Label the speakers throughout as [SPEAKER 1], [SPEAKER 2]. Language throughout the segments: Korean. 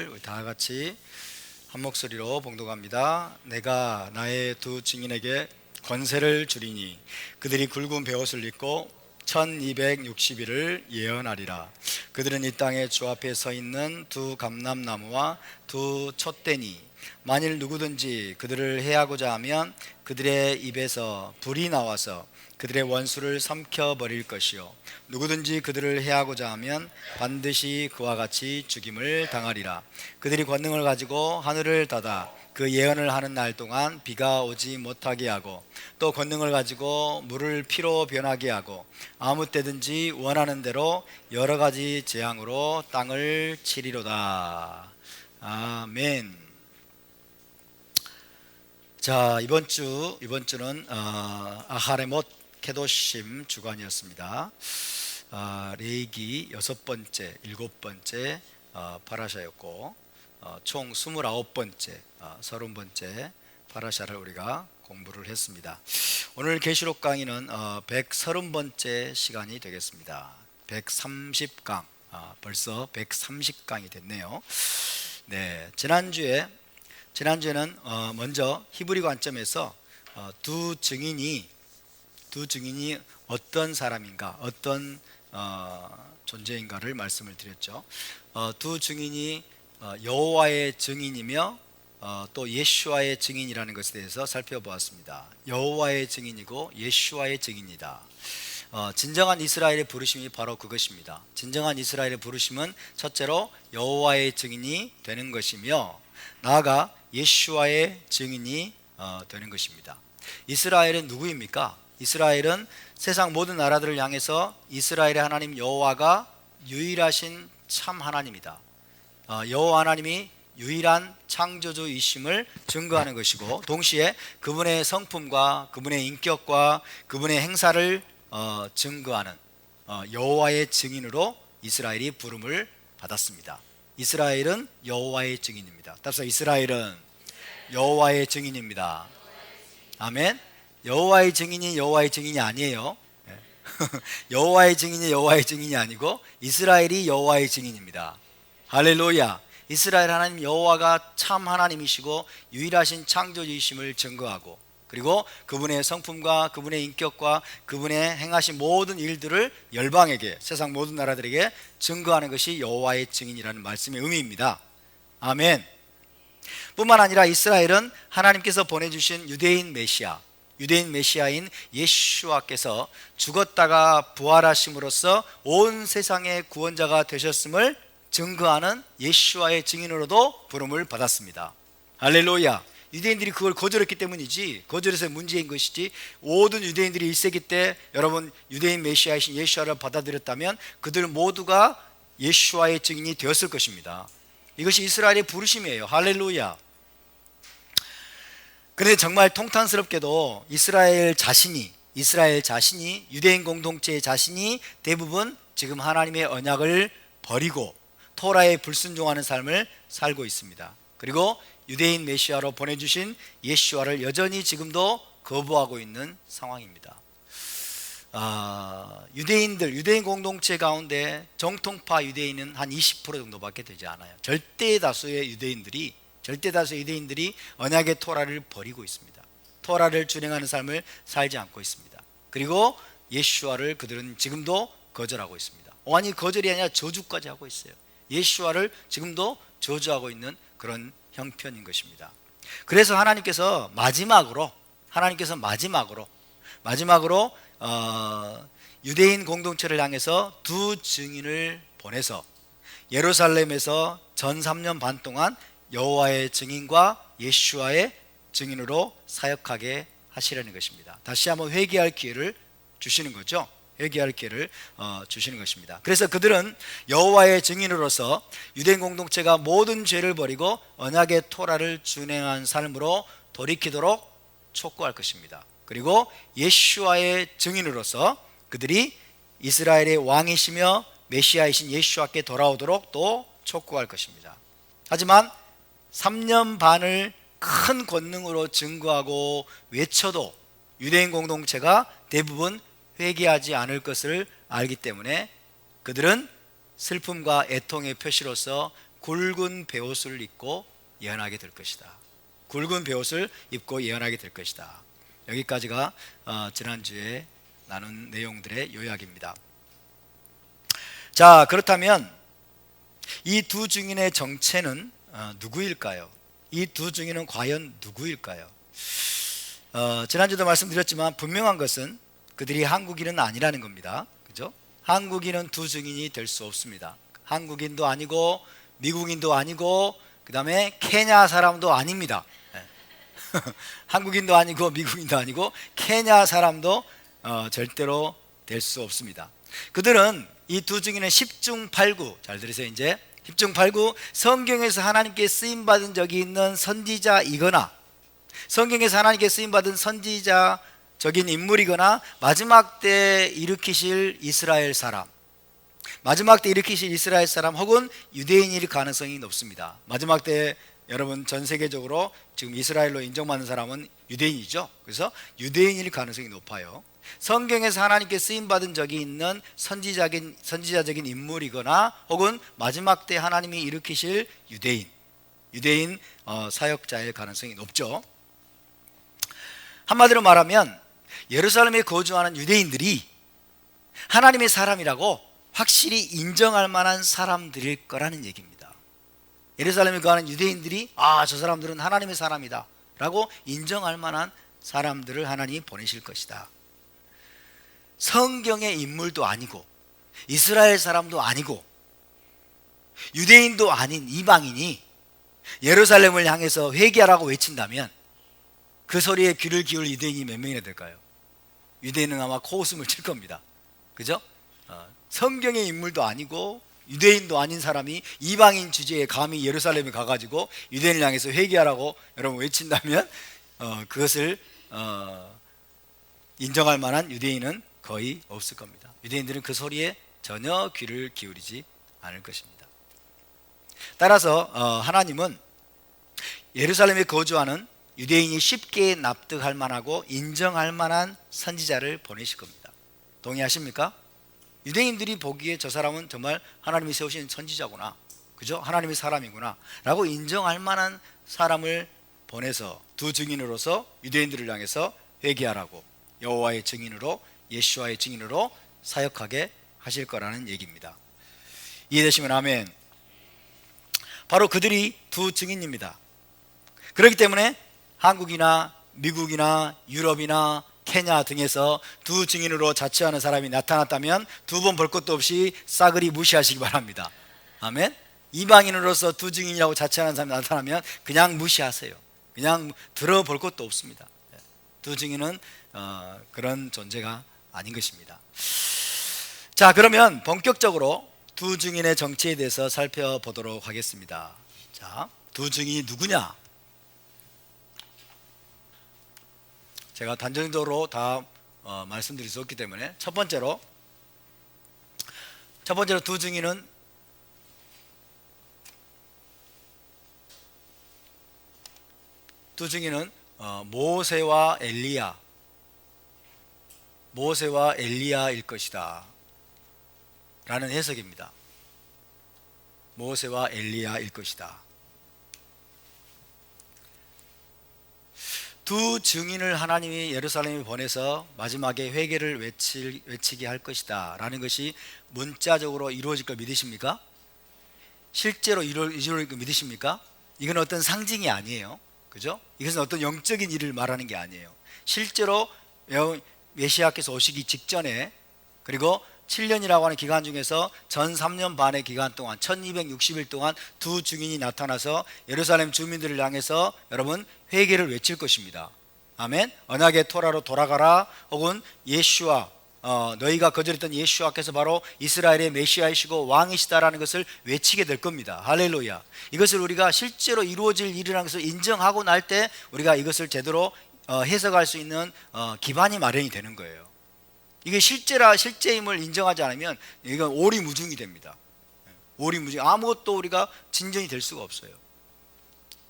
[SPEAKER 1] 우리 다 같이 한 목소리로 봉독합니다. 내가 나의 두 증인에게 권세를 주리니 그들이 굵은 베옷을 입고 1260일을 예언하리라. 그들은 이 땅에 주 앞에 서 있는 두 감람나무와 두 촛대니 만일 누구든지 그들을 해하고자 하면 그들의 입에서 불이 나와서 그들의 원수를 삼켜버릴 것이요 누구든지 그들을 해하고자 하면 반드시 그와 같이 죽임을 당하리라. 그들이 권능을 가지고 하늘을 닫아 그 예언을 하는 날 동안 비가 오지 못하게 하고 또 권능을 가지고 물을 피로 변하게 하고 아무 때든지 원하는 대로 여러 가지 재앙으로 땅을 치리로다. 아멘. 자, 이번 주는 아하레못 케도심 주간이었습니다. 레이기 6번째, 7번째 파라샤였고 총 29번째, 30번째 파라샤를 우리가 공부를 했습니다. 오늘 계시록 강의는 130번째 시간이 되겠습니다. 130강, 벌써 130강이 됐네요. 네, 지난주에는 먼저 히브리 관점에서 두 증인이 어떤 사람인가, 어떤 존재인가를 말씀을 드렸죠. 두 증인이 여호와의 증인이며 또 예수와의 증인이라는 것에 대해서 살펴보았습니다. 여호와의 증인이고 예수와의 증인이다. 진정한 이스라엘의 부르심이 바로 그것입니다. 진정한 이스라엘의 부르심은 첫째로 여호와의 증인이 되는 것이며 나아가 예수와의 증인이 되는 것입니다. 이스라엘은 누구입니까? 이스라엘은 세상 모든 나라들을 향해서 이스라엘의 하나님 여호와가 유일하신 참 하나님이다. 여호와 하나님이 유일한 창조주이심을 증거하는 것이고 동시에 그분의 성품과 그분의 인격과 그분의 행사를 증거하는 여호와의 증인으로 이스라엘이 부름을 받았습니다. 이스라엘은 여호와의 증인입니다. 따라서 이스라엘은 여호와의 증인입니다. 아멘. 여호와의 증인이 여호와의 증인이 아니에요. 여호와의 증인이 여호와의 증인이 아니고 이스라엘이 여호와의 증인입니다. 할렐루야. 이스라엘 하나님 여호와가 참 하나님이시고 유일하신 창조주이심을 증거하고 그리고 그분의 성품과 그분의 인격과 그분의 행하신 모든 일들을 열방에게, 세상 모든 나라들에게 증거하는 것이 여호와의 증인이라는 말씀의 의미입니다. 아멘. 뿐만 아니라 이스라엘은 하나님께서 보내주신 유대인 메시아인 예수와께서 죽었다가 부활하심으로써 온 세상의 구원자가 되셨음을 증거하는 예수와의 증인으로도 부름을 받았습니다. 할렐루야. 유대인들이 그걸 거절했기 때문이지, 거절해서 문제인 것이지, 모든 유대인들이 1세기 때 여러분 유대인 메시아이신 예수와를 받아들였다면 그들 모두가 예수와의 증인이 되었을 것입니다. 이것이 이스라엘의 부르심이에요. 할렐루야. 그런데 정말 통탄스럽게도 이스라엘 자신이 유대인 공동체 자신이 대부분 지금 하나님의 언약을 버리고 토라에 불순종하는 삶을 살고 있습니다. 그리고 유대인 메시아로 보내주신 예수와를 여전히 지금도 거부하고 있는 상황입니다. 유대인 공동체 가운데 정통파 유대인은 한 20% 정도밖에 되지 않아요. 절대 다수의 유대인들이 언약의 토라를 버리고 있습니다. 토라를 준행하는 삶을 살지 않고 있습니다. 그리고 예수와를 그들은 지금도 거절하고 있습니다. 아니, 거절이 아니라 저주까지 하고 있어요. 예수와를 지금도 저주하고 있는 그런 형편인 것입니다. 그래서 하나님께서 마지막으로 유대인 공동체를 향해서 두 증인을 보내서 예루살렘에서 전 3년 반 동안 여호와의 증인과 예수와의 증인으로 사역하게 하시려는 것입니다. 다시 한번 회개할 기회를 주시는 거죠. 주시는 것입니다. 그래서 그들은 여호와의 증인으로서 유대인 공동체가 모든 죄를 버리고 언약의 토라를 준행한 삶으로 돌이키도록 촉구할 것입니다. 그리고 예수와의 증인으로서 그들이 이스라엘의 왕이시며 메시아이신 예수와께 돌아오도록 또 촉구할 것입니다. 하지만 3년 반을 큰 권능으로 증거하고 외쳐도 유대인 공동체가 대부분 회개하지 않을 것을 알기 때문에 그들은 슬픔과 애통의 표시로서 굵은 베옷을 입고 예언하게 될 것이다. 굵은 베옷을 입고 예언하게 될 것이다. 여기까지가 지난주에 나눈 내용들의 요약입니다. 자, 그렇다면 이 두 증인의 정체는 누구일까요? 이 두 증인은 과연 누구일까요? 지난주도 말씀드렸지만 분명한 것은 그들이 한국인은 아니라는 겁니다. 그죠? 한국인은 두 증인이 될 수 없습니다. 한국인도 아니고 미국인도 아니고 그 다음에 케냐 사람도 아닙니다. 한국인도 아니고 미국인도 아니고 케냐 사람도 절대로 될 수 없습니다. 그들은 이 두 증인은 십중팔구, 잘 들으세요. 이제 십중팔구, 성경에서 하나님께 쓰임받은 적이 있는 선지자이거나 성경에서 하나님께 쓰임받은 선지자적인 인물이거나 마지막 때 일으키실 이스라엘 사람, 마지막 때 일으키실 이스라엘 사람 혹은 유대인일 가능성이 높습니다. 마지막 때 여러분 전 세계적으로 지금 이스라엘로 인정받는 사람은 유대인이죠. 그래서 유대인일 가능성이 높아요. 성경에서 하나님께 쓰임받은 적이 있는 선지자적인 인물이거나 혹은 마지막 때 하나님이 일으키실 유대인 사역자일 가능성이 높죠. 한마디로 말하면 예루살렘에 거주하는 유대인들이 하나님의 사람이라고 확실히 인정할 만한 사람들일 거라는 얘기입니다. 예루살렘에 거하는 유대인들이 저 사람들은 하나님의 사람이다 라고 인정할 만한 사람들을 하나님이 보내실 것이다. 성경의 인물도 아니고 이스라엘 사람도 아니고 유대인도 아닌 이방인이 예루살렘을 향해서 회개하라고 외친다면 그 소리에 귀를 기울 유대인이 몇 명이나 될까요? 유대인은 아마 코웃음을 칠 겁니다. 그죠? 성경의 인물도 아니고 유대인도 아닌 사람이 이방인 주제에 감히 예루살렘에 가가지고 유대인을 향해서 회개하라고 여러분 외친다면 그것을 인정할 만한 유대인은 거의 없을 겁니다. 유대인들은 그 소리에 전혀 귀를 기울이지 않을 것입니다. 따라서 하나님은 예루살렘에 거주하는 유대인이 쉽게 납득할 만하고 인정할 만한 선지자를 보내실 겁니다. 동의하십니까? 유대인들이 보기에 저 사람은 정말 하나님이 세우신 선지자구나, 그죠? 하나님의 사람이구나 라고 인정할 만한 사람을 보내서 두 증인으로서 유대인들을 향해서 회개하라고 여호와의 증인으로 예수와의 증인으로 사역하게 하실 거라는 얘기입니다. 이해되시면 아멘. 바로 그들이 두 증인입니다. 그렇기 때문에 한국이나 미국이나 유럽이나 케냐 등에서 두 증인으로 자처하는 사람이 나타났다면 두 번 볼 것도 없이 싸그리 무시하시기 바랍니다. 아멘. 이방인으로서 두 증인이라고 자처하는 사람이 나타나면 그냥 무시하세요. 그냥 들어볼 것도 없습니다. 두 증인은 그런 존재가 아닌 것입니다. 자, 그러면 본격적으로 두 증인의 정체에 대해서 살펴보도록 하겠습니다. 자, 두 증인이 누구냐? 제가 단정적으로 다 말씀드릴 수 없기 때문에 첫 번째로 두 증인은 모세와 엘리야일 것이다 라는 해석입니다. 모세와 엘리야일 것이다. 두 증인을 하나님이 예루살렘에 보내서 마지막에 회개를 외치게 할 것이다 라는 것이 문자적으로 이루어질 걸 믿으십니까? 실제로 이루어질 걸 믿으십니까? 이건 어떤 상징이 아니에요. 그죠? 이것은 어떤 영적인 일을 말하는 게 아니에요. 실제로 메시아께서 오시기 직전에 그리고 7년이라고 하는 기간 중에서 전 3년 반의 기간 동안 1260일 동안 두 증인이 나타나서 예루살렘 주민들을 향해서 여러분 회개를 외칠 것입니다. 아멘. 언약의 토라로 돌아가라 혹은 예수와 너희가 거절했던 예수와께서 바로 이스라엘의 메시아이시고 왕이시다라는 것을 외치게 될 겁니다. 할렐루야. 이것을 우리가 실제로 이루어질 일이라는 것을 인정하고 날 때 우리가 이것을 제대로 해석할 수 있는 기반이 마련이 되는 거예요. 이게 실제임을 인정하지 않으면 이건 오리무중이 됩니다. 오리무중, 아무것도 우리가 진전이 될 수가 없어요.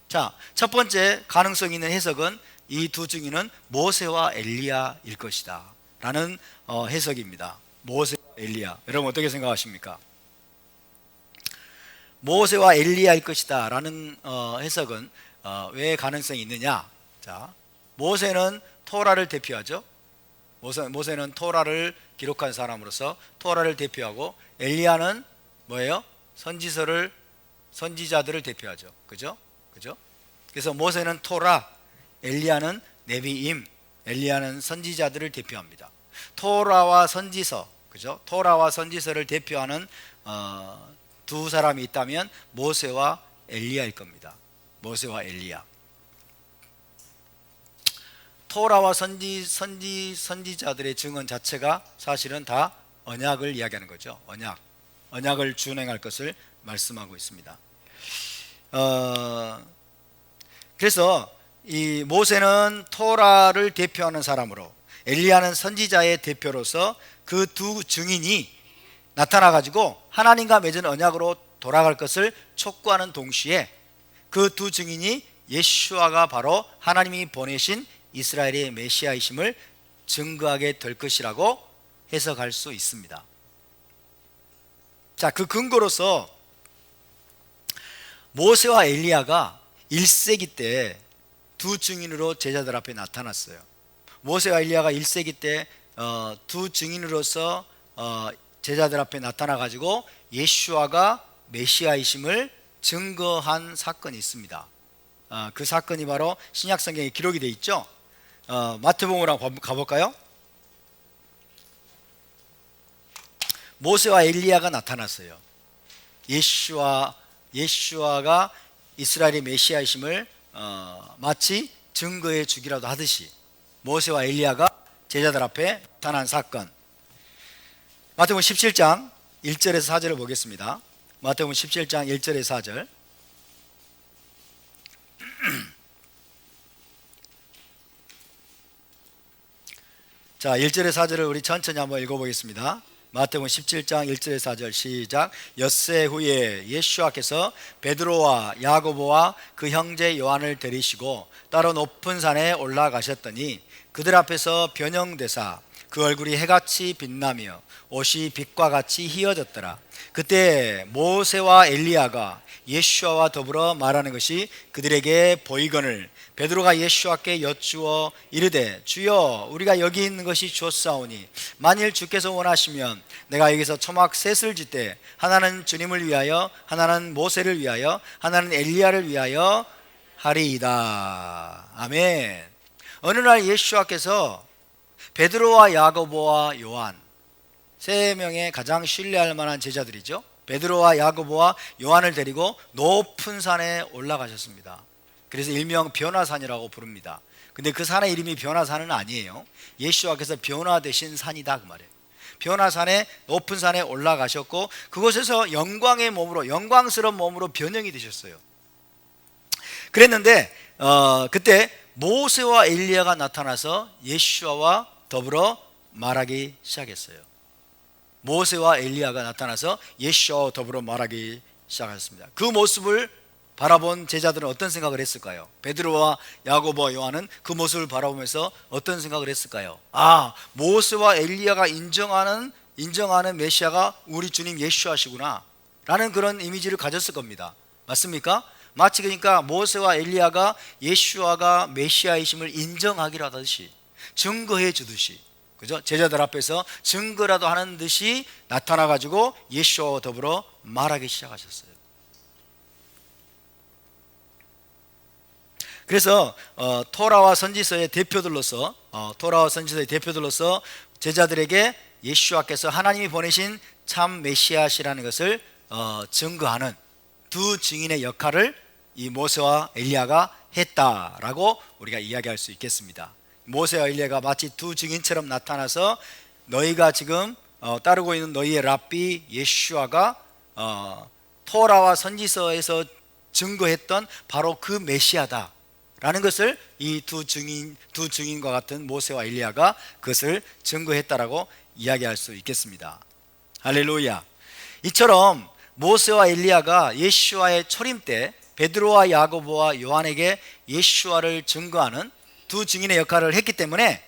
[SPEAKER 1] 자, 첫 번째 가능성 있는 해석은 이 두 증인은 모세와 엘리야일 것이다 라는 해석입니다. 모세와 엘리야. 여러분 어떻게 생각하십니까? 모세와 엘리야일 것이다 라는 해석은 왜 가능성이 있느냐? 자, 모세는 토라를 대표하죠. 모세는 토라를 기록한 사람으로서 토라를 대표하고, 엘리야는 뭐예요? 선지자들을 대표하죠. 그죠? 그래서 모세는 토라, 엘리야는 네비임, 엘리야는 선지자들을 대표합니다. 토라와 선지서, 그죠? 토라와 선지서를 대표하는 두 사람이 있다면 모세와 엘리야일 겁니다. 모세와 엘리야. 토라와 선지자들의 증언 자체가 사실은 다 언약을 이야기하는 거죠. 언약을 준행할 것을 말씀하고 있습니다. 그래서 이 모세는 토라를 대표하는 사람으로, 엘리야는 선지자의 대표로서 그 두 증인이 나타나 가지고 하나님과 맺은 언약으로 돌아갈 것을 촉구하는 동시에, 그 두 증인이 예수아가 바로 하나님이 보내신 이스라엘의 메시아이심을 증거하게 될 것이라고 해석할 수 있습니다. 자, 그 근거로서 모세와 엘리야가 1세기 때 두 증인으로 제자들 앞에 나타났어요. 모세와 엘리야가 1세기 때 두 증인으로서 제자들 앞에 나타나 가지고 예수아가 메시아이심을 증거한 사건이 있습니다. 그 사건이 바로 신약 성경에 기록이 되어 있죠. 마태복음으로 가볼까요? 모세와 엘리야가 나타났어요. 예수아가 이스라엘의 메시아이심을 마치 증거해 주기라도 하듯이 모세와 엘리야가 제자들 앞에 나타난 사건. 마태복음 17장 1절에서 4절을 보겠습니다. 마태복음 17장 1절에서 4절. 자, 1절에서 4절을 우리 천천히 한번 읽어보겠습니다. 마태복음 17장 1절에서 4절 시작. 엿새 후에 예수께서 베드로와 야고보와 그 형제 요한을 데리시고 따로 높은 산에 올라가셨더니 그들 앞에서 변형되사 그 얼굴이 해같이 빛나며 옷이 빛과 같이 희어졌더라. 그때 모세와 엘리야가 예수와 더불어 말하는 것이 그들에게 보이거늘 베드로가 예수께 여쭈어 이르되 주여 우리가 여기 있는 것이 좋사오니 만일 주께서 원하시면 내가 여기서 초막 셋을 짓되 하나는 주님을 위하여 하나는 모세를 위하여 하나는 엘리야를 위하여 하리이다. 아멘. 어느 날 예수께서 베드로와 야고보와 요한 세 명의 가장 신뢰할 만한 제자들이죠. 베드로와 야고보와 요한을 데리고 높은 산에 올라가셨습니다. 그래서 일명 변화산이라고 부릅니다. 근데 그 산의 이름이 변화산은 아니에요. 예수께서 변화되신 산이다 그 말이에요. 변화산에 높은 산에 올라가셨고 그곳에서 영광스러운 몸으로 변형이 되셨어요. 그랬는데 그때 모세와 엘리야가 나타나서 예수와 더불어 말하기 시작했어요. 모세와 엘리야가 나타나서 예수와 더불어 말하기 시작했습니다. 그 모습을 바라본 제자들은 어떤 생각을 했을까요? 베드로와 야고보와 요한은 그 모습을 바라보면서 어떤 생각을 했을까요? 모세와 엘리야가 인정하는 메시아가 우리 주님 예수하시구나 라는 그런 이미지를 가졌을 겁니다. 맞습니까? 마치 그러니까 모세와 엘리야가 예수아가 메시아이심을 인정하기로 하듯이 증거해 주듯이, 그죠? 제자들 앞에서 증거라도 하는 듯이 나타나 가지고 예수와 더불어 말하기 시작하셨어요. 그래서 토라와 선지서의 대표들로서 제자들에게 예수와께서 하나님이 보내신 참 메시아시라는 것을 증거하는 두 증인의 역할을 이 모세와 엘리야가 했다라고 우리가 이야기할 수 있겠습니다. 모세와 엘리야가 마치 두 증인처럼 나타나서 너희가 지금 따르고 있는 너희의 랍비 예수아가 토라와 선지서에서 증거했던 바로 그 메시아다 라는 것을 이 두 증인과 같은 모세와 엘리야가 그것을 증거했다라고 이야기할 수 있겠습니다. 할렐루야. 이처럼 모세와 엘리야가 예수와의 초림 때 베드로와 야고보와 요한에게 예수와를 증거하는 두 증인의 역할을 했기 때문에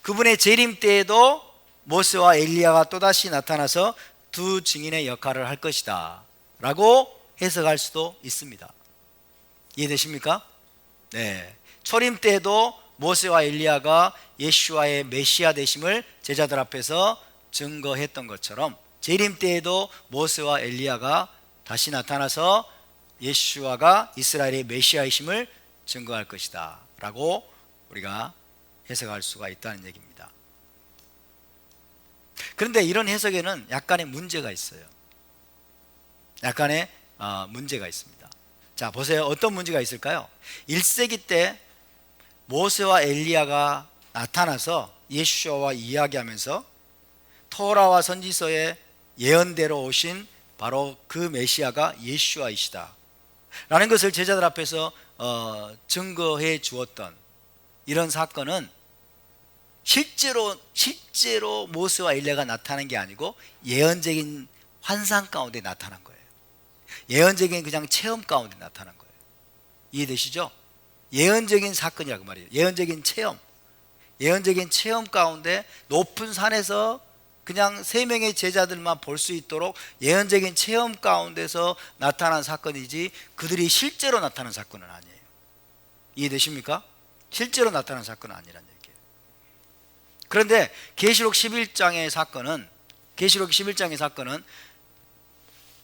[SPEAKER 1] 그분의 재림 때에도 모세와 엘리야가 또다시 나타나서 두 증인의 역할을 할 것이다 라고 해석할 수도 있습니다. 이해되십니까? 네. 초림 때에도 모세와 엘리야가 예수와의 메시아 되심을 제자들 앞에서 증거했던 것처럼 재림 때에도 모세와 엘리야가 다시 나타나서 예수와가 이스라엘의 메시아이심을 증거할 것이다 라고 우리가 해석할 수가 있다는 얘기입니다. 그런데 이런 해석에는 약간의 문제가 있어요. 약간의 문제가 있습니다. 자, 보세요. 어떤 문제가 있을까요? 1세기 때 모세와 엘리야가 나타나서 예수와 이야기하면서 토라와 선지서의 예언대로 오신 바로 그 메시아가 예수와이시다 라는 것을 제자들 앞에서 증거해 주었던 이런 사건은 실제로 모세와 엘리야가 나타난 게 아니고 예언적인 환상 가운데 나타난 거예요. 예언적인 그냥 체험 가운데 나타난 거예요. 이해되시죠? 예언적인 사건이라고 말이에요. 예언적인 체험 가운데 높은 산에서 그냥 3명의 제자들만 볼 수 있도록 예언적인 체험 가운데서 나타난 사건이지 그들이 실제로 나타난 사건은 아니에요. 이해되십니까? 실제로 나타난 사건은 아니란 얘기예요. 그런데 계시록 11장의 사건은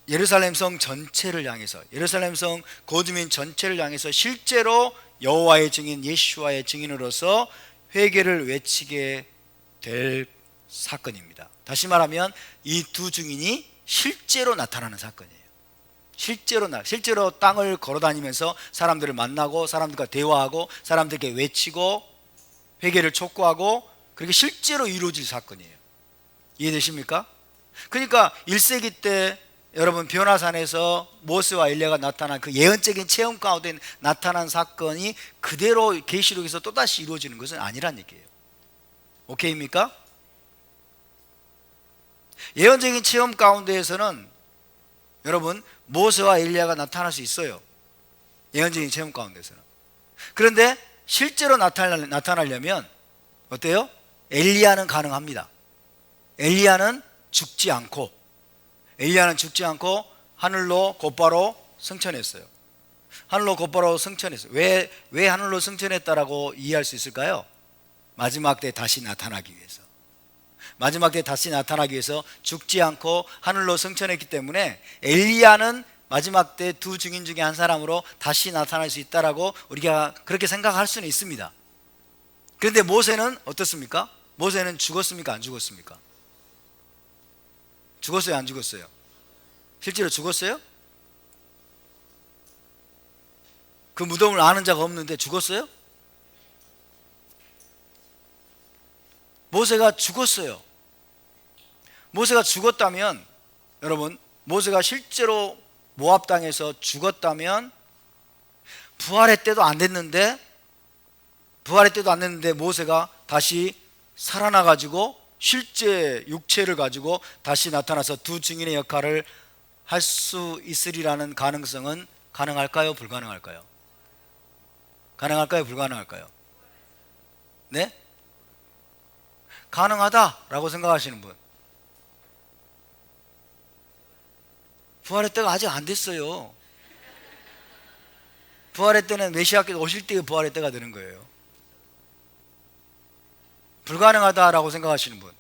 [SPEAKER 1] 예루살렘 성 전체를 향해서, 예루살렘 성 거주민 전체를 향해서 실제로 여호와의 증인 예수와의 증인으로서 회개를 외치게 될 사건입니다. 다시 말하면 이 두 증인이 실제로 나타나는 사건이에요. 실제로 땅을 걸어다니면서 사람들을 만나고 사람들과 대화하고 사람들에게 외치고 회개를 촉구하고 그렇게 실제로 이루어질 사건이에요. 이해되십니까? 그러니까 1세기 때 여러분 변화산에서 모세와 엘리야가 나타난 그 예언적인 체험 가운데 나타난 사건이 그대로 계시록에서 또다시 이루어지는 것은 아니란 얘기예요. 오케이입니까? 예언적인 체험 가운데에서는 여러분 모세와 엘리야가 나타날 수 있어요. 예언적인 체험 가운데서는. 그런데 실제로 나타나려면 어때요? 엘리야는 가능합니다. 엘리야는 죽지 않고 하늘로 곧바로 승천했어요. 왜 하늘로 승천했다라고 이해할 수 있을까요? 마지막 때 다시 나타나기 위해서 죽지 않고 하늘로 승천했기 때문에 엘리야는 마지막 때 두 증인 중에 한 사람으로 다시 나타날 수 있다라고 우리가 그렇게 생각할 수는 있습니다. 그런데 모세는 어떻습니까? 모세는 죽었습니까? 안 죽었습니까? 죽었어요? 안 죽었어요? 실제로 죽었어요? 그 무덤을 아는 자가 없는데 죽었어요? 모세가 죽었어요. 모세가 죽었다면 여러분 모세가 실제로 모압 땅에서 죽었다면 부활의 때도 안 됐는데 모세가 다시 살아나가지고 실제 육체를 가지고 다시 나타나서 두 증인의 역할을 할 수 있으리라는 가능성은 가능할까요? 불가능할까요? 불가능할까요? 네? 가능하다라고 생각하시는 분. 부활의 때가 아직 안 됐어요. 부활의 때는 메시아께서 오실 때의 부활의 때가 되는 거예요. 불가능하다라고 생각하시는 분.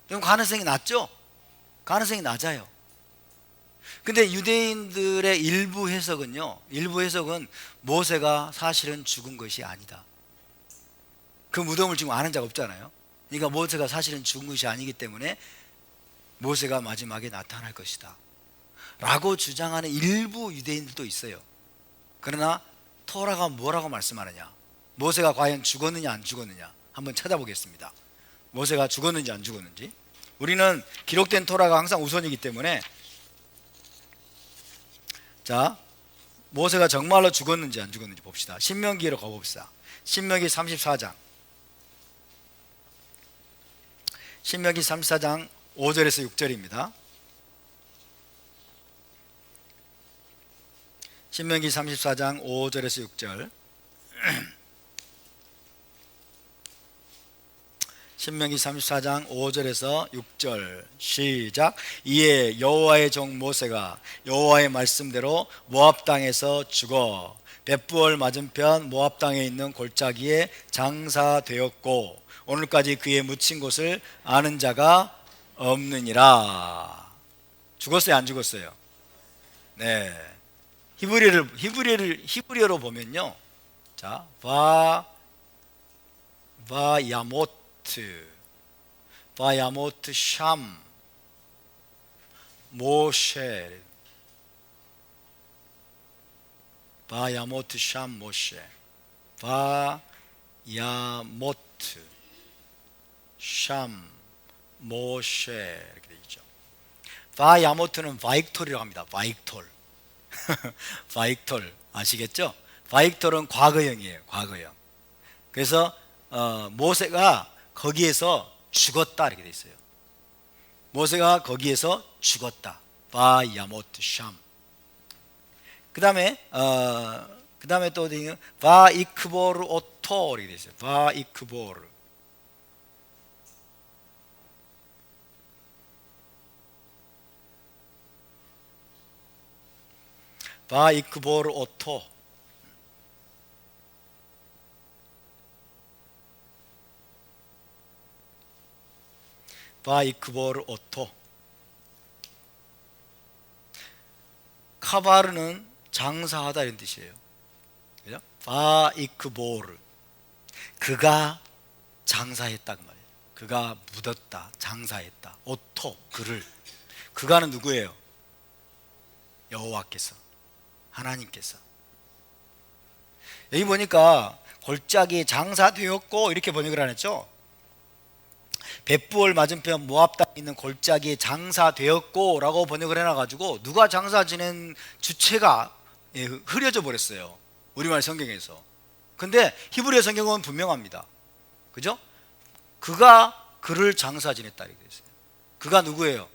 [SPEAKER 1] 그럼 가능성이 낮죠? 가능성이 낮아요. 근데 유대인들의 일부 해석은 모세가 사실은 죽은 것이 아니다. 그 무덤을 지금 아는 자가 없잖아요. 그러니까 모세가 사실은 죽은 것이 아니기 때문에 모세가 마지막에 나타날 것이다 라고 주장하는 일부 유대인들도 있어요. 그러나 토라가 뭐라고 말씀하느냐, 모세가 과연 죽었느냐 안 죽었느냐 한번 찾아보겠습니다. 모세가 죽었는지 안 죽었는지. 우리는 기록된 토라가 항상 우선이기 때문에 자, 모세가 정말로 죽었는지 안 죽었는지 봅시다. 신명기로 가봅시다. 신명기 34장 5절에서 6절입니다. 신명기 34장 5절에서 6절 신명기 34장 5절에서 6절 시작. 이에 여호와의 종 모세가 여호와의 말씀대로 모압 땅에서 죽어 벳부얼 맞은편 모압 땅에 있는 골짜기에 장사되었고 오늘까지 그의 묻힌 곳을 아는 자가 없느니라. 죽었어요, 안 죽었어요? 네. 히브리어로 보면요. 자, 바야모트 샴 모셰, 바야모트 샴 모셰, 바야모트 샴 모셰 이렇게 되어 있죠. 바야모트는 바익톨이라고 합니다. 바익톨. 바익톨 아시겠죠? 바익톨은 과거형이에요. 과거형. 그래서 모세가 거기에서 죽었다 이렇게 돼 있어요. 모세가 거기에서 죽었다. 바야모트 샴. 그다음에 또 어디 바이크보르 오토 이렇게 돼 있어요. 바이크보르. 바이크보르 오토. 바이크보르 오토. 카바르는 장사하다 이런 뜻이에요. 그죠? 바이크보르, 그가 장사했다 그 말이에요. 그가 묻었다, 장사했다. 오토, 그를. 그가는 누구예요? 여호와께서, 하나님께서. 여기 보니까 골짜기에 장사되었고 이렇게 번역을 안 했죠? 벳부얼 맞은편 모압 땅에 있는 골짜기에 장사되었고 라고 번역을 해놔가지고 누가 장사 지낸 주체가 흐려져 버렸어요, 우리말 성경에서. 근데 히브리어 성경은 분명합니다. 그죠? 그가 그를 장사 지냈다 이렇게 됐어요. 그가 누구예요?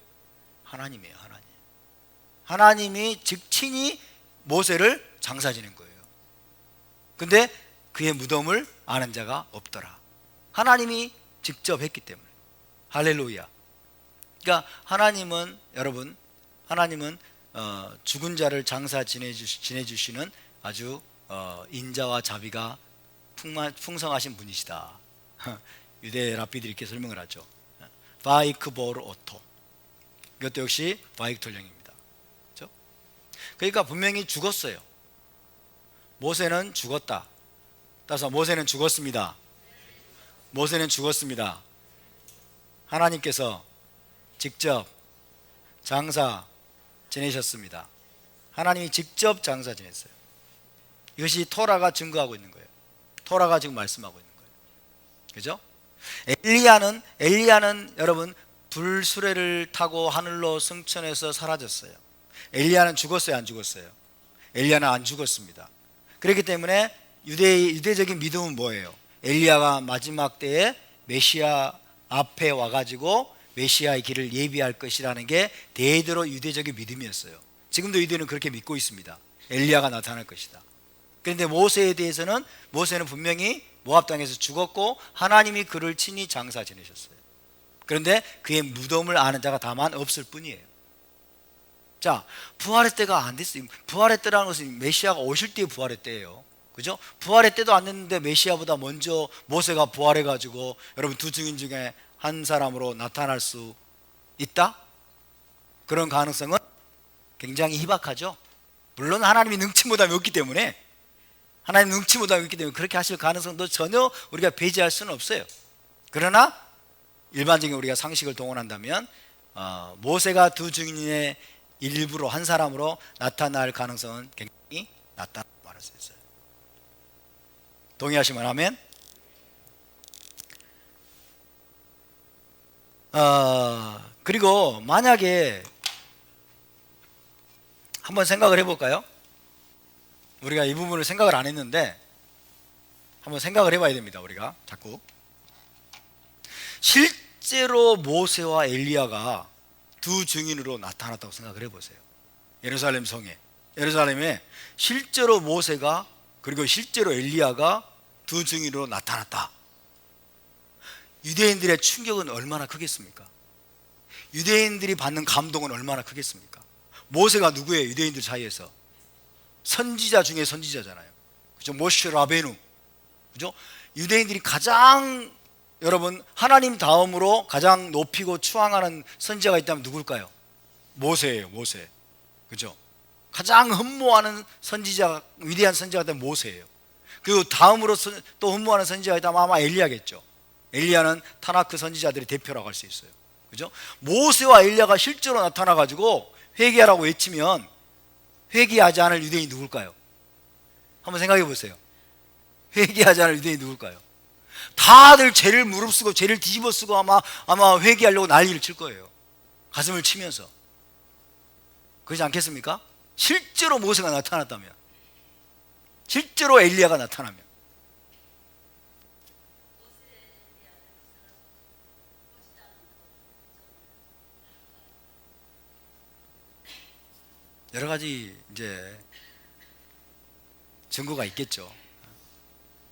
[SPEAKER 1] 하나님이에요. 하나님. 하나님이 직친이 모세를 장사 지낸 거예요. 근데 그의 무덤을 아는 자가 없더라. 하나님이 직접 했기 때문에. 할렐루야. 그러니까 하나님은, 여러분, 하나님은 죽은 자를 장사 지내주시는 아주 인자와 자비가 풍성하신 분이시다. 유대 랍비들이 이렇게 설명을 하죠. 바이크보르 오토. 이것도 역시 바이크톨령입니다. 그렇죠? 그러니까 분명히 죽었어요. 모세는 죽었다. 따라서 모세는 죽었습니다. 모세는 죽었습니다. 하나님께서 직접 장사 지내셨습니다. 하나님이 직접 장사 지냈어요. 이것이 토라가 증거하고 있는 거예요. 토라가 지금 말씀하고 있는 거예요. 그죠? 엘리야는 여러분 불수레를 타고 하늘로 승천해서 사라졌어요. 엘리야는 죽었어요, 안 죽었어요? 엘리야는 안 죽었습니다. 그렇기 때문에 유대적인 믿음은 뭐예요? 엘리야가 마지막 때에 메시아 앞에 와가지고 메시아의 길을 예비할 것이라는 게 대대로 유대적인 믿음이었어요. 지금도 유대는 그렇게 믿고 있습니다. 엘리야가 나타날 것이다. 그런데 모세에 대해서는, 모세는 분명히 모압 땅에서 죽었고 하나님이 그를 친히 장사 지내셨어요. 그런데 그의 무덤을 아는 자가 다만 없을 뿐이에요. 자, 부활의 때가 안 됐어요. 부활의 때라는 것은 메시아가 오실 때의 부활의 때예요. 그죠? 부활의 때도 안 됐는데 메시아보다 먼저 모세가 부활해가지고 여러분 두 증인 중에 한 사람으로 나타날 수 있다? 그런 가능성은 굉장히 희박하죠. 물론 하나님이 능치 못함이 없기 때문에, 하나님 능치 못함이 없기 때문에 그렇게 하실 가능성도 전혀 우리가 배제할 수는 없어요. 그러나 일반적인 우리가 상식을 동원한다면 모세가 두 증인의 일부로 한 사람으로 나타날 가능성은 굉장히 낮다고 말할 수 있어요. 동의하시면 아멘. 그리고 만약에 한번 생각을 해볼까요? 우리가 이 부분을 생각을 안 했는데 한번 생각을 해봐야 됩니다. 우리가 자꾸 실제로 모세와 엘리야가 두 증인으로 나타났다고 생각을 해보세요. 예루살렘 성에, 예루살렘에 실제로 모세가 그리고 실제로 엘리야가 두 증인으로 나타났다. 유대인들의 충격은 얼마나 크겠습니까? 유대인들이 받는 감동은 얼마나 크겠습니까? 모세가 누구예요? 유대인들 사이에서 선지자 중에 선지자잖아요. 그죠? 모세 라베누. 그죠? 유대인들이 가장, 여러분, 하나님 다음으로 가장 높이고 추앙하는 선지자가 있다면 누굴까요? 모세예요. 모세. 그죠? 가장 흠모하는 선지자, 위대한 선지자가 있다면 모세예요. 그리고 다음으로 또 흠모하는 선지자가 있다면 아마 엘리야겠죠. 엘리야는 타나크 선지자들의 대표라고 할 수 있어요. 그죠? 모세와 엘리야가 실제로 나타나 가지고 회개하라고 외치면 회개하지 않을 유대인이 누굴까요? 한번 생각해 보세요. 회개하지 않을 유대인이 누굴까요? 다들 죄를 무릅쓰고 죄를 뒤집어 쓰고 아마 회개하려고 난리를 칠 거예요. 가슴을 치면서. 그렇지 않겠습니까? 실제로 모세가 나타났다면, 실제로 엘리야가 나타나면. 여러 가지 이제 증거가 있겠죠.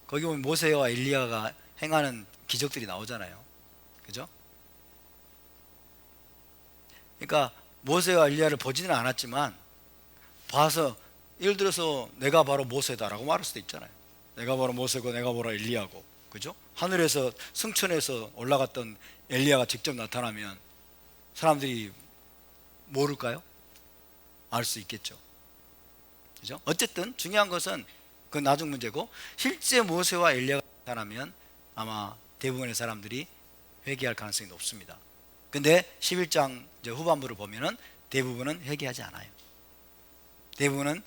[SPEAKER 1] 거기 보면 모세와 엘리야가 행하는 기적들이 나오잖아요. 그죠? 그러니까 모세와 엘리야를 보지는 않았지만 봐서, 예를 들어서 내가 바로 모세다라고 말할 수도 있잖아요. 내가 바로 모세고 내가 바로 엘리야고. 그죠? 하늘에서 승천해서 올라갔던 엘리야가 직접 나타나면 사람들이 모를까요? 알 수 있겠죠. 그죠? 어쨌든 중요한 것은 그건 나중 문제고, 실제 모세와 엘리야가 나타나면 아마 대부분의 사람들이 회개할 가능성이 높습니다. 근데 11장 이제 후반부를 보면은 대부분은 회개하지 않아요. 대부분은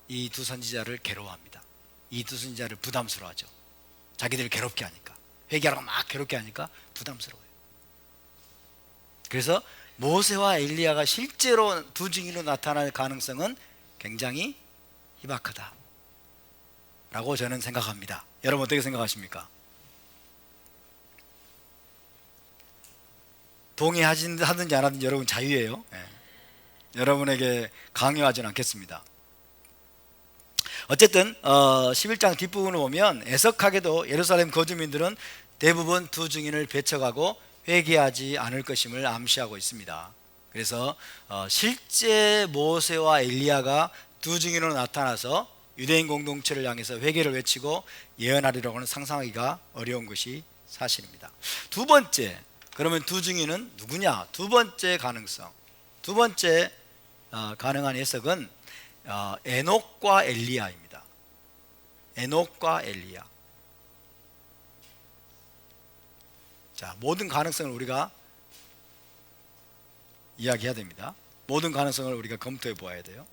[SPEAKER 1] 이 두 선지자를 괴로워합니다. 이 두 선지자를 부담스러워하죠. 자기들을 괴롭게 하니까, 회개하라고 막 괴롭게 하니까 부담스러워요. 그래서 모세와 엘리야가 실제로 두 증인으로 나타날 가능성은 굉장히 희박하다 라고 저는 생각합니다. 여러분 어떻게 생각하십니까? 동의하든지 안 하든지 여러분 자유예요. 여러분에게 강요하지는 않겠습니다. 어쨌든 11장 뒷부분을 보면 애석하게도 예루살렘 거주민들은 대부분 두 증인을 배척하고 회개하지 않을 것임을 암시하고 있습니다. 그래서 실제 모세와 엘리야가 두 증인으로 나타나서 유대인 공동체를 향해서 회개를 외치고 예언하리라고는 상상하기가 어려운 것이 사실입니다. 두 번째, 그러면 두 증인은 누구냐? 두 번째 가능성, 두 번째 가능한 해석은 에녹과 엘리야입니다. 에녹과 엘리야. 자, 모든 가능성을 우리가 이야기해야 됩니다. 모든 가능성을 우리가 검토해 보아야 돼요.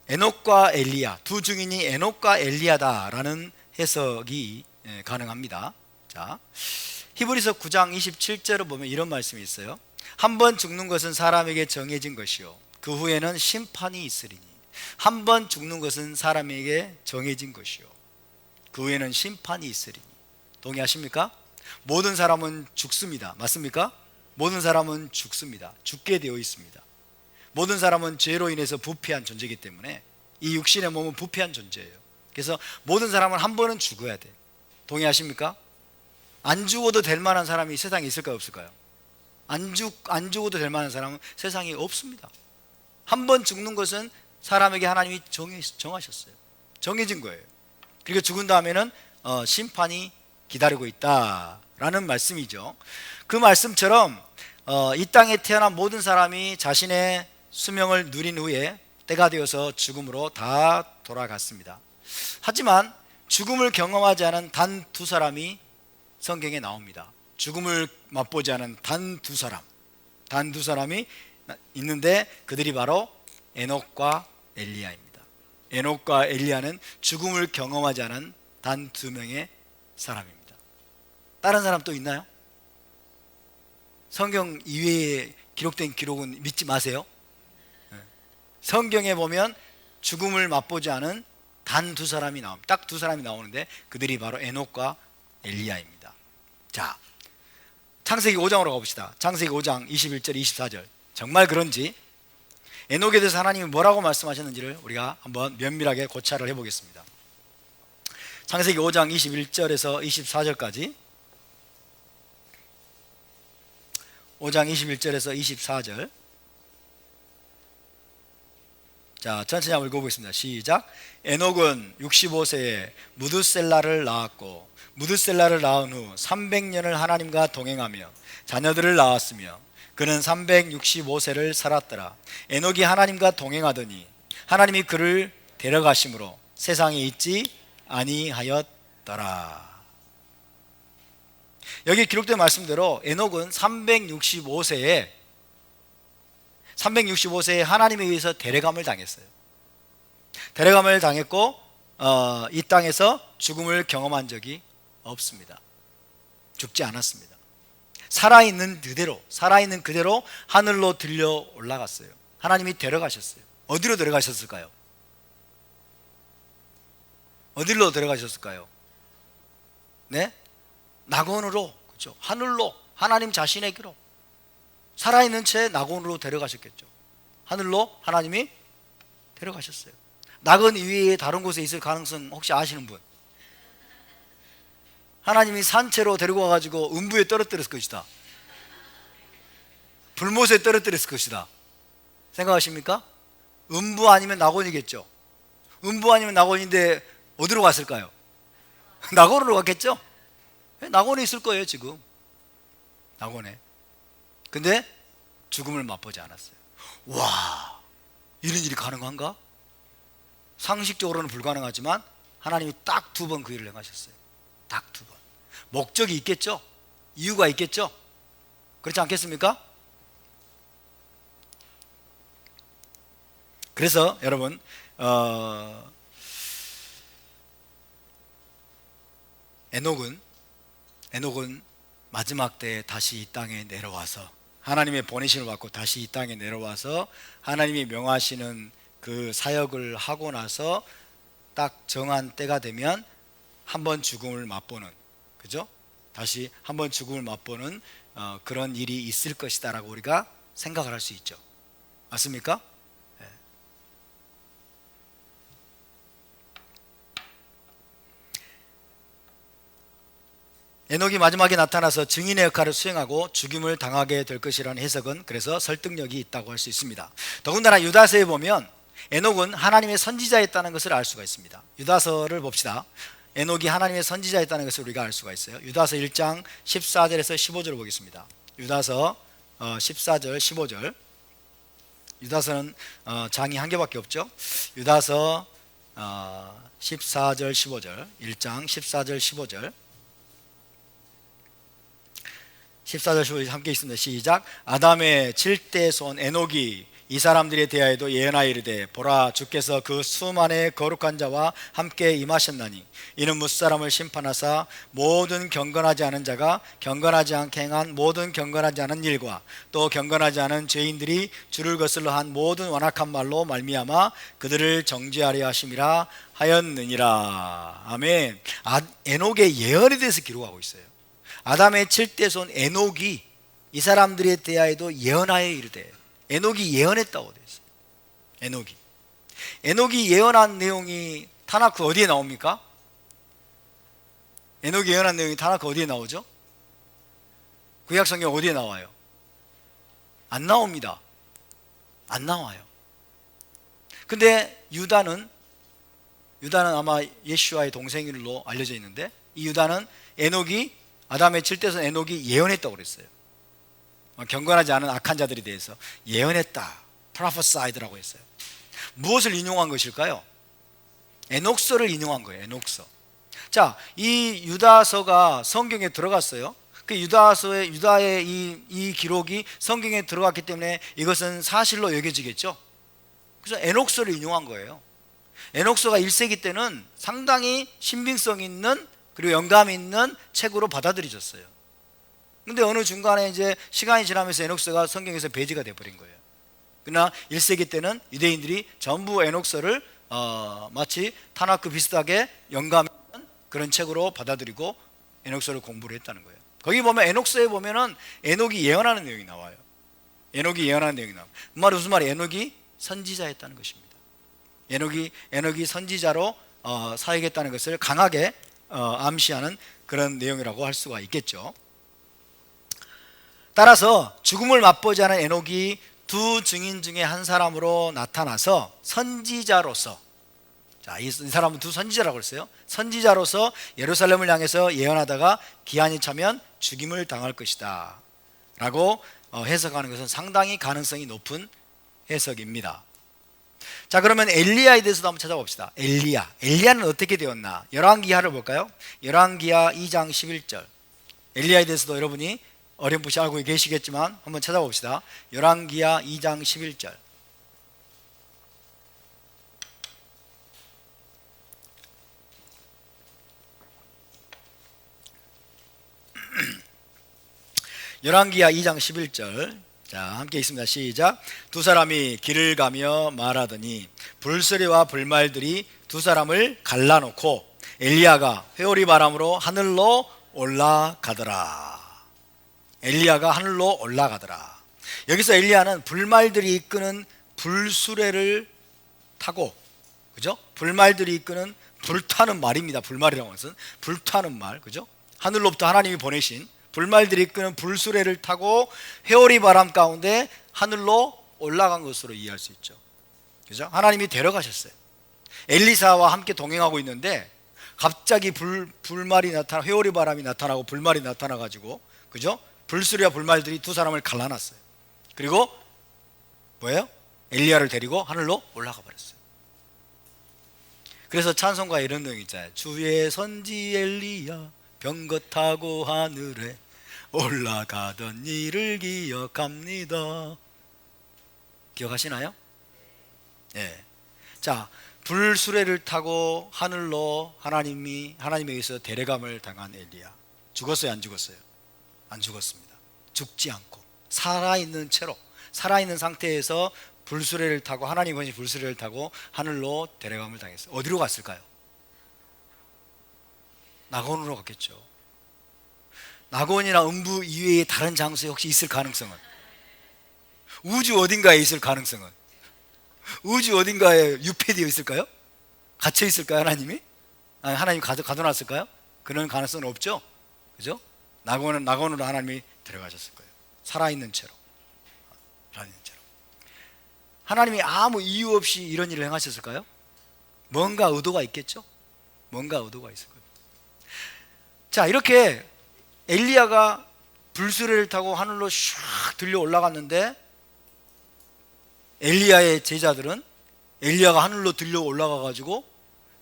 [SPEAKER 1] 에녹과 엘리야, 두 증인이 에녹과 엘리야다라는 해석이 가능합니다. 자, 히브리서 9장 27절을 보면 이런 말씀이 있어요. 한 번 죽는 것은 사람에게 정해진 것이요 그 후에는 심판이 있으리니. 한 번 죽는 것은 사람에게 정해진 것이요 그 후에는 심판이 있으리니. 동의하십니까? 모든 사람은 죽습니다. 맞습니까? 모든 사람은 죽습니다. 죽게 되어 있습니다. 모든 사람은 죄로 인해서 부패한 존재이기 때문에 이 육신의 몸은 부패한 존재예요. 그래서 모든 사람은 한 번은 죽어야 돼요. 동의하십니까? 안 죽어도 될 만한 사람이 세상에 있을까요? 없을까요? 안 죽어도 될 만한 사람은 세상에 없습니다. 한 번 죽는 것은 사람에게 하나님이 정하셨어요. 정해진 거예요. 그리고 죽은 다음에는 심판이 기다리고 있다라는 말씀이죠. 그 말씀처럼 이 땅에 태어난 모든 사람이 자신의 수명을 누린 후에 때가 되어서 죽음으로 다 돌아갔습니다. 하지만 죽음을 경험하지 않은 단 두 사람이 성경에 나옵니다. 죽음을 맛보지 않은 단 두 사람이 있는데 그들이 바로 에녹과 엘리야입니다. 에녹과 엘리야는 죽음을 경험하지 않은 단 두 명의 사람입니다. 다른 사람 또 있나요? 성경 이외에 기록된 기록은 믿지 마세요. 성경에 보면 죽음을 맛보지 않은 단 두 사람이 나옵니다. 딱 두 사람이 나오는데 그들이 바로 에녹과 엘리야입니다. 자, 창세기 5장으로 가봅시다. 창세기 5장 21절 24절. 정말 그런지 에녹에 대해서 하나님이 뭐라고 말씀하셨는지를 우리가 한번 면밀하게 고찰을 해보겠습니다. 창세기 5장 21절에서 24절까지 5장 21절에서 24절. 자, 천천히 한번 읽어보겠습니다. 시작. 에녹은 65세에 무드셀라를 낳았고 무드셀라를 낳은 후 300년을 하나님과 동행하며 자녀들을 낳았으며 그는 365세를 살았더라. 에녹이 하나님과 동행하더니 하나님이 그를 데려가심으로 세상에 있지 아니하였더라. 여기 기록된 말씀대로 에녹은 365세에 하나님에 의해서 데려감을 당했어요. 데려감을 당했고 이 땅에서 죽음을 경험한 적이 없습니다. 죽지 않았습니다. 살아있는 그대로 하늘로 들려 올라갔어요. 하나님이 데려가셨어요. 어디로 데려가셨을까요? 어디로 데려가셨을까요? 네? 낙원으로, 그렇죠? 하늘로, 하나님 자신에게로 살아있는 채 낙원으로 데려가셨겠죠. 하늘로 하나님이 데려가셨어요. 낙원 이외에 다른 곳에 있을 가능성 혹시 아시는 분? 하나님이 산채로 데리고 와가지고 음부에 떨어뜨렸을 것이다. 불못에 떨어뜨렸을 것이다. 생각하십니까? 음부 아니면 낙원이겠죠. 음부 아니면 낙원인데 어디로 갔을까요? 낙원으로 갔겠죠? 낙원에 있을 거예요 지금. 낙원에. 근데 죽음을 맛보지 않았어요. 와, 이런 일이 가능한가? 상식적으로는 불가능하지만 하나님이 딱 2번 그 일을 행하셨어요. 딱 2번. 목적이 있겠죠? 이유가 있겠죠? 그렇지 않겠습니까? 그래서 여러분 에녹은 마지막 때에 다시 이 땅에 내려와서 하나님의 보내심을 받고 다시 이 땅에 내려와서 하나님이 명하시는 그 사역을 하고 나서 딱 정한 때가 되면 한번 죽음을 맛보는, 그죠? 다시 한번 죽음을 맛보는 그런 일이 있을 것이다 라고 우리가 생각을 할 수 있죠. 맞습니까? 네. 에녹이 마지막에 나타나서 증인의 역할을 수행하고 죽임을 당하게 될 것이라는 해석은 그래서 설득력이 있다고 할 수 있습니다. 더군다나 유다서에 보면 에녹은 하나님의 선지자였다는 것을 알 수가 있습니다. 유다서를 봅시다. 에녹이 하나님의 선지자였다는 것을 우리가 알 수가 있어요. 유다서 1장 14절에서 15절을 보겠습니다. 유다서 14절 15절. 유다서는 장이 한 개밖에 없죠. 유다서 14절 15절. 1장 14절 15절. 14절 15절 함께 있습니다. 시작. 아담의 7대 손 에녹이 이 사람들에 대하여도 예언하여 이르되 보라 주께서 그 수만의 거룩한 자와 함께 임하셨나니 이는 무사람을 심판하사 모든 경건하지 않은 자가 경건하지 않게 행한 모든 경건하지 않은 일과 또 경건하지 않은 죄인들이 주를 거슬러 한 모든 완악한 말로 말미암아 그들을 정죄하려 하심이라 하였느니라. 아멘. 에녹의 예언에 대해서 기록하고 있어요. 아담의 7대 손 에녹이 이 사람들에 대하여도 예언하여 이르되, 에녹이 예언했다고 되어 있어요. 에녹이 예언한 내용이 타나크 어디에 나옵니까? 에녹이 예언한 내용이 타나크 어디에 나오죠? 구약 성경 어디에 나와요? 안 나옵니다. 안 나와요. 근데 유다는 아마 예슈아의 동생으로 알려져 있는데, 이 유다는 에녹이 아담의 7대손 에녹이 예언했다고 그랬어요. 경건하지 않은 악한 자들에 대해서 예언했다, prophesied라고 했어요. 무엇을 인용한 것일까요? 에녹서를 인용한 거예요. 에녹서. 자, 이 유다서가 성경에 들어갔어요. 그 유다의 이 기록이 성경에 들어갔기 때문에 이것은 사실로 여겨지겠죠. 그래서 에녹서를 인용한 거예요. 에녹서가 1세기 때는 상당히 신빙성 있는 그리고 영감 있는 책으로 받아들여졌어요. 근데 어느 중간에 이제 시간이 지나면서 에녹서가 성경에서 배제가 돼버린 거예요. 그러나 1세기 때는 유대인들이 전부 에녹서를 마치 타나크 비슷하게 영감 있는 그런 책으로 받아들이고 에녹서를 공부를 했다는 거예요. 거기 보면 에녹서에 보면은 에녹이 예언하는 내용이 나와요. 에녹이 예언하는 내용이 나와요. 그 말은 무슨 말이에요? 에녹이 선지자였다는 것입니다. 에녹이 선지자로 사야겠다는 것을 강하게 암시하는 그런 내용이라고 할 수가 있겠죠. 따라서 죽음을 맛보지 않은 에녹이 두 증인 중에 한 사람으로 나타나서 선지자로서, 자, 이 사람은 두 선지자라고 했어요. 선지자로서 예루살렘을 향해서 예언하다가 기한이 차면 죽임을 당할 것이다 라고 해석하는 것은 상당히 가능성이 높은 해석입니다. 자, 그러면 엘리야에 대해서도 한번 찾아봅시다. 엘리야는 어떻게 되었나? 열왕기하를 볼까요? 열왕기하 2장 11절. 엘리야에 대해서도 여러분이 어렴풋이 알고 계시겠지만 한번 찾아봅시다. 열왕기하 2장 11절. 열왕기하 2장 11절. 자, 함께 있습니다. 시작. 두 사람이 길을 가며 말하더니 불수레와 불말들이 두 사람을 갈라놓고 엘리야가 회오리 바람으로 하늘로 올라가더라. 엘리야가 하늘로 올라가더라. 여기서 엘리야는 불말들이 이끄는 불수레를 타고, 그죠? 불말들이 이끄는 불타는 말입니다. 불말이라고 하는 것은 불타는 말, 그죠? 하늘로부터 하나님이 보내신 불말들이 이끄는 불수레를 타고 회오리 바람 가운데 하늘로 올라간 것으로 이해할 수 있죠. 그죠? 하나님이 데려가셨어요. 엘리사와 함께 동행하고 있는데 갑자기 불말이 나타나, 회오리 바람이 나타나고 불말이 나타나 가지고, 그죠? 불수레와 불말들이 두 사람을 갈라놨어요. 그리고 뭐예요? 엘리야를 데리고 하늘로 올라가 버렸어요. 그래서 찬송가에 이런 내용 있잖아요. 주의 선지 엘리야 병거 타고 하늘에 올라가던 일을 기억합니다. 기억하시나요? 예. 자, 불수레를 타고 하늘로 하나님에게서 데려감을 당한 엘리야. 죽었어요, 안 죽었어요? 안 죽었습니다. 죽지 않고 살아있는 채로, 살아있는 상태에서 불수레를 타고, 하나님 보신 불수레를 타고 하늘로 데려감을 당했어요. 어디로 갔을까요? 낙원으로 갔겠죠. 낙원이나 음부 이외에 다른 장소에 혹시 있을 가능성은? 우주 어딘가에 있을 가능성은? 우주 어딘가에 유폐되어 있을까요? 갇혀 있을까요, 하나님이? 아니, 하나님 가둬놨을까요? 그런 가능성은 없죠. 그죠? 낙원으로 하나님이 데려가셨을 거예요. 살아있는 채로. 하나님이 아무 이유 없이 이런 일을 행하셨을까요? 뭔가 의도가 있겠죠? 뭔가 의도가 있을 거예요. 자, 이렇게 엘리야가 불수레를 타고 하늘로 슉 들려 올라갔는데, 엘리야의 제자들은 엘리야가 하늘로 들려 올라가 가지고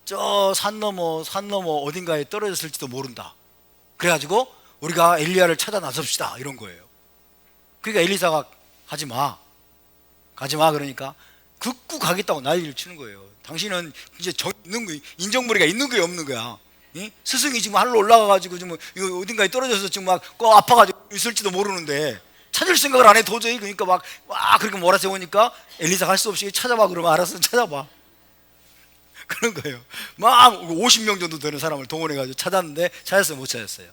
[SPEAKER 1] 저 산 넘어 어딘가에 떨어졌을지도 모른다. 그래가지고 우리가 엘리야를 찾아 나섭시다, 이런 거예요. 그러니까 엘리사가 가지 마 그러니까 극구 가겠다고 난리를 치는 거예요. 당신은 이제 인정머리가 있는 거야, 없는 거야? 스승이 지금 하늘로 올라가가지고 지금 어딘가에 떨어져서 지금 막 아파가지고 있을지도 모르는데 찾을 생각을 안 해, 도저히. 그러니까 막 그렇게 몰아세우니까 엘리사가 할 수 없이 찾아봐, 그러면 알아서 찾아봐. 그런 거예요. 막 50명 정도 되는 사람을 동원해가지고 찾았는데 찾았어요, 못 찾았어요?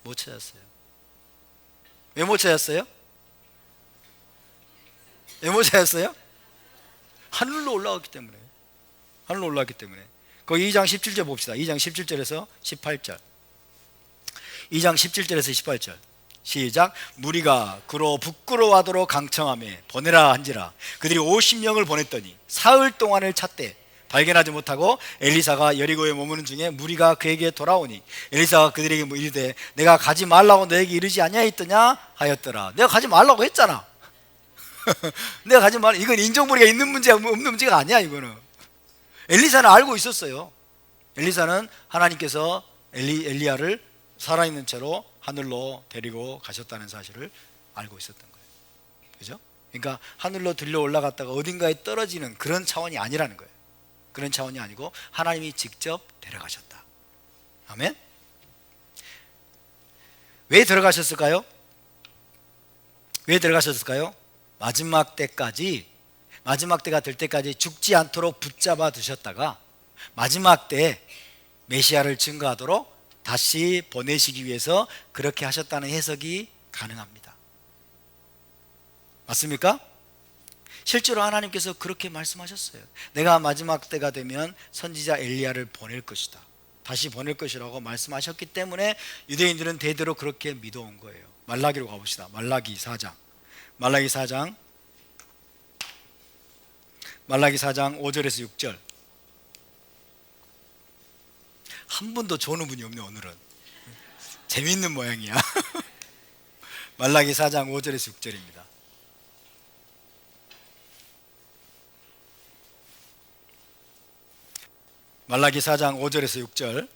[SPEAKER 1] 못 찾았어요. 왜 못 찾았어요? 왜 못 찾았어요? 하늘로 올라갔기 때문에. 하늘로 올라갔기 때문에. 거기 2장 17절 봅시다. 2장 17절에서 18절. 2장 17절에서 18절. 시작. 무리가 그로 부끄러워하도록 강청하며 보내라 한지라. 그들이 50명을 보냈더니 사흘 동안을 찾되 발견하지 못하고 엘리사가 여리고에 머무는 중에 무리가 그에게 돌아오니 엘리사가 그들에게 이르되 내가 가지 말라고 너에게 이르지 아니하였더냐 하였더라. 내가 가지 말라고 했잖아. 내가 가지 말라. 이건 인정머리가 있는 문제가 없는 문제가 아니야. 이거는 엘리사는 알고 있었어요. 엘리사는 하나님께서 엘리야를 살아있는 채로 하늘로 데리고 가셨다는 사실을 알고 있었던 거예요. 그죠? 그러니까 하늘로 들려 올라갔다가 어딘가에 떨어지는 그런 차원이 아니라는 거예요. 그런 차원이 아니고 하나님이 직접 데려가셨다. 아멘? 왜 들어가셨을까요? 왜 들어가셨을까요? 마지막 때가 될 때까지 죽지 않도록 붙잡아 두셨다가 마지막 때에 메시아를 증거하도록 다시 보내시기 위해서 그렇게 하셨다는 해석이 가능합니다. 맞습니까? 실제로 하나님께서 그렇게 말씀하셨어요. 내가 마지막 때가 되면 선지자 엘리야를 보낼 것이다, 다시 보낼 것이라고 말씀하셨기 때문에 유대인들은 대대로 그렇게 믿어온 거예요. 말라기로 가봅시다. 말라기 4장. 말라기 4장 5절에서 6절. 한 분도 조는 분이 없네 오늘은. 재밌는 모양이야. 말라기 4장 5절에서 6절입니다. 말라기 4장 5절에서 6절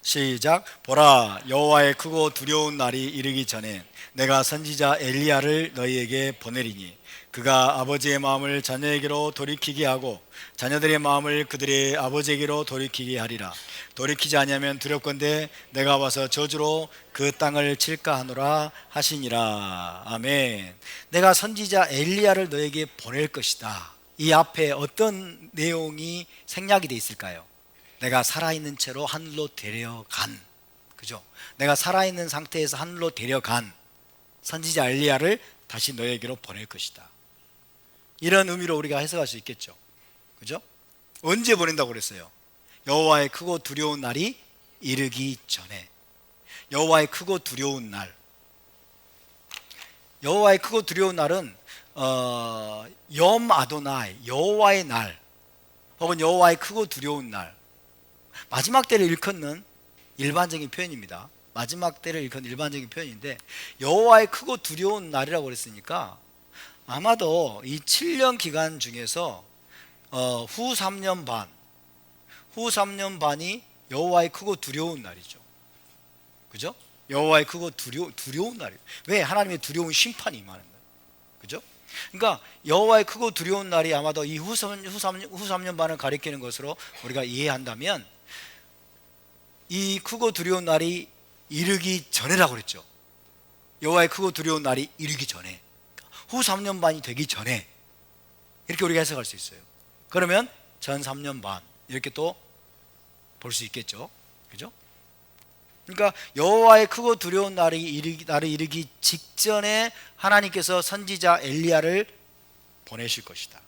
[SPEAKER 1] 시작. 보라, 여호와의 크고 두려운 날이 이르기 전에 내가 선지자 엘리야를 너희에게 보내리니 그가 아버지의 마음을 자녀에게로 돌이키게 하고 자녀들의 마음을 그들의 아버지에게로 돌이키게 하리라. 돌이키지 아니하면 두렵건대 내가 와서 저주로 그 땅을 칠까 하노라 하시니라. 아멘. 내가 선지자 엘리야를 너에게 보낼 것이다. 이 앞에 어떤 내용이 생략이 되어 있을까요? 내가 살아있는 채로 하늘로 데려간, 그죠? 내가 살아있는 상태에서 하늘로 데려간 선지자 엘리야를 다시 너에게로 보낼 것이다. 이런 의미로 우리가 해석할 수 있겠죠, 그죠? 언제 보낸다고 그랬어요? 여호와의 크고 두려운 날이 이르기 전에. 여호와의 크고 두려운 날. 여호와의 크고 두려운 날은 염 아도나이, 여호와의 날, 혹은 여호와의 크고 두려운 날, 마지막 때를 일컫는 일반적인 표현입니다. 마지막 때를 일컫는 일반적인 표현인데, 여호와의 크고 두려운 날이라고 그랬으니까 아마도 이 7년 기간 중에서 후 3년 반이 여호와의 크고 두려운 날이죠, 그죠? 여호와의 크고 두려운 날이에요. 왜? 하나님의 두려운 심판이 임하는 날, 그죠? 그러니까 여호와의 크고 두려운 날이 아마도 이 후 3년 반을 가리키는 것으로 우리가 이해한다면, 이 크고 두려운 날이 이르기 전에라고 그랬죠. 여호와의 크고 두려운 날이 이르기 전에, 후 3년 반이 되기 전에, 이렇게 우리가 해석할 수 있어요. 그러면 전 3년 반 이렇게 또 볼 수 있겠죠, 그죠? 그러니까 여호와의 크고 두려운 날이 이르기 직전에 하나님께서 선지자 엘리야를 보내실 것이다.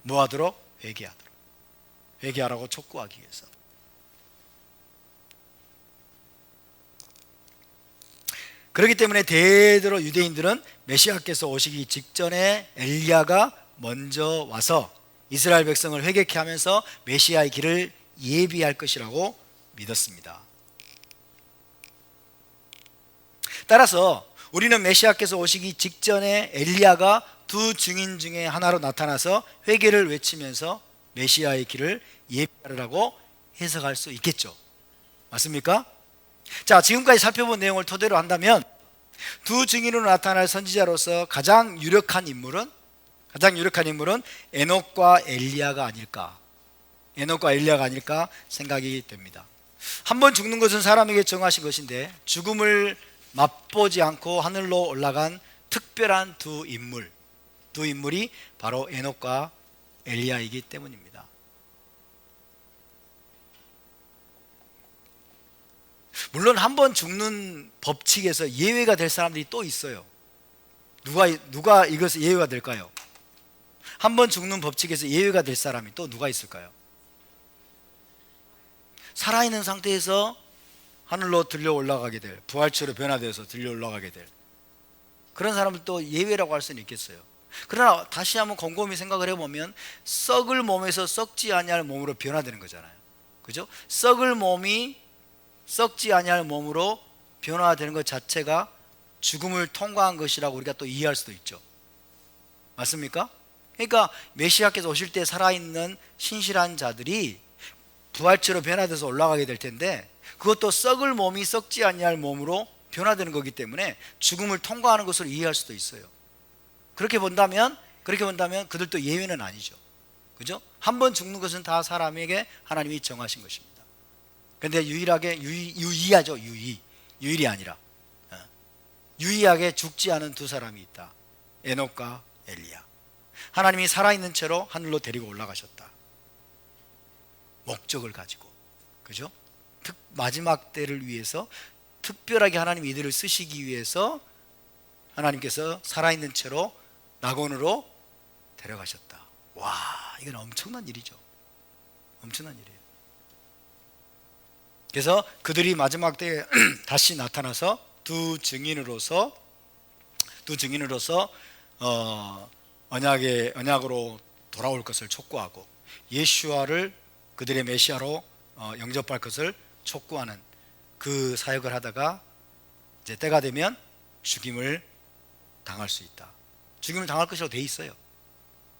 [SPEAKER 1] 뭐 하도록? 회개하라고 촉구하기 위해서. 그렇기 때문에 대대로 유대인들은 메시아께서 오시기 직전에 엘리야가 먼저 와서 이스라엘 백성을 회개케 하면서 메시아의 길을 예비할 것이라고 믿었습니다. 따라서 우리는 메시아께서 오시기 직전에 엘리야가 두 증인 중에 하나로 나타나서 회개를 외치면서 메시아의 길을 예비하라고 해석할 수 있겠죠. 맞습니까? 자, 지금까지 살펴본 내용을 토대로 한다면 두 증인으로 나타날 선지자로서 가장 유력한 인물은 에녹과 엘리야가 아닐까 생각이 됩니다. 한번 죽는 것은 사람에게 정하신 것인데, 죽음을 맛보지 않고 하늘로 올라간 특별한 두 인물이 바로 에녹과 엘리야이기 때문입니다. 물론 한 번 죽는 법칙에서 예외가 될 사람들이 또 있어요. 누가 이것을 예외가 될까요? 한 번 죽는 법칙에서 예외가 될 사람이 또 누가 있을까요? 살아있는 상태에서 하늘로 들려 올라가게 될, 부활체로 변화되어서 들려 올라가게 될 그런 사람들도 예외라고 할 수는 있겠어요. 그러나 다시 한번 곰곰이 생각을 해보면 썩을 몸에서 썩지 아니할 몸으로 변화되는 거잖아요, 그죠? 썩을 몸이 썩지 아니할 몸으로 변화되는 것 자체가 죽음을 통과한 것이라고 우리가 또 이해할 수도 있죠. 맞습니까? 그러니까 메시아께서 오실 때 살아있는 신실한 자들이 부활체로 변화돼서 올라가게 될 텐데, 그것도 썩을 몸이 썩지 아니할 몸으로 변화되는 거기 때문에 죽음을 통과하는 것으로 이해할 수도 있어요. 그렇게 본다면 그들도 예외는 아니죠, 그죠? 한 번 죽는 것은 다 사람에게 하나님이 정하신 것입니다. 그런데 유일이 아니라 유일하게 죽지 않은 두 사람이 있다. 에녹과 엘리야. 하나님이 살아있는 채로 하늘로 데리고 올라가셨다. 목적을 가지고, 그죠? 마지막 때를 위해서 특별하게 하나님이 이들을 쓰시기 위해서 하나님께서 살아있는 채로 낙원으로 데려가셨다. 와, 이건 엄청난 일이죠. 엄청난 일이에요. 그래서 그들이 마지막 때에 다시 나타나서 두 증인으로서 언약으로 돌아올 것을 촉구하고 예수와를 그들의 메시아로 영접할 것을 촉구하는 그 사역을 하다가 이제 때가 되면 죽임을 당할 수 있다. 죽임을 당할 것이라고 돼 있어요.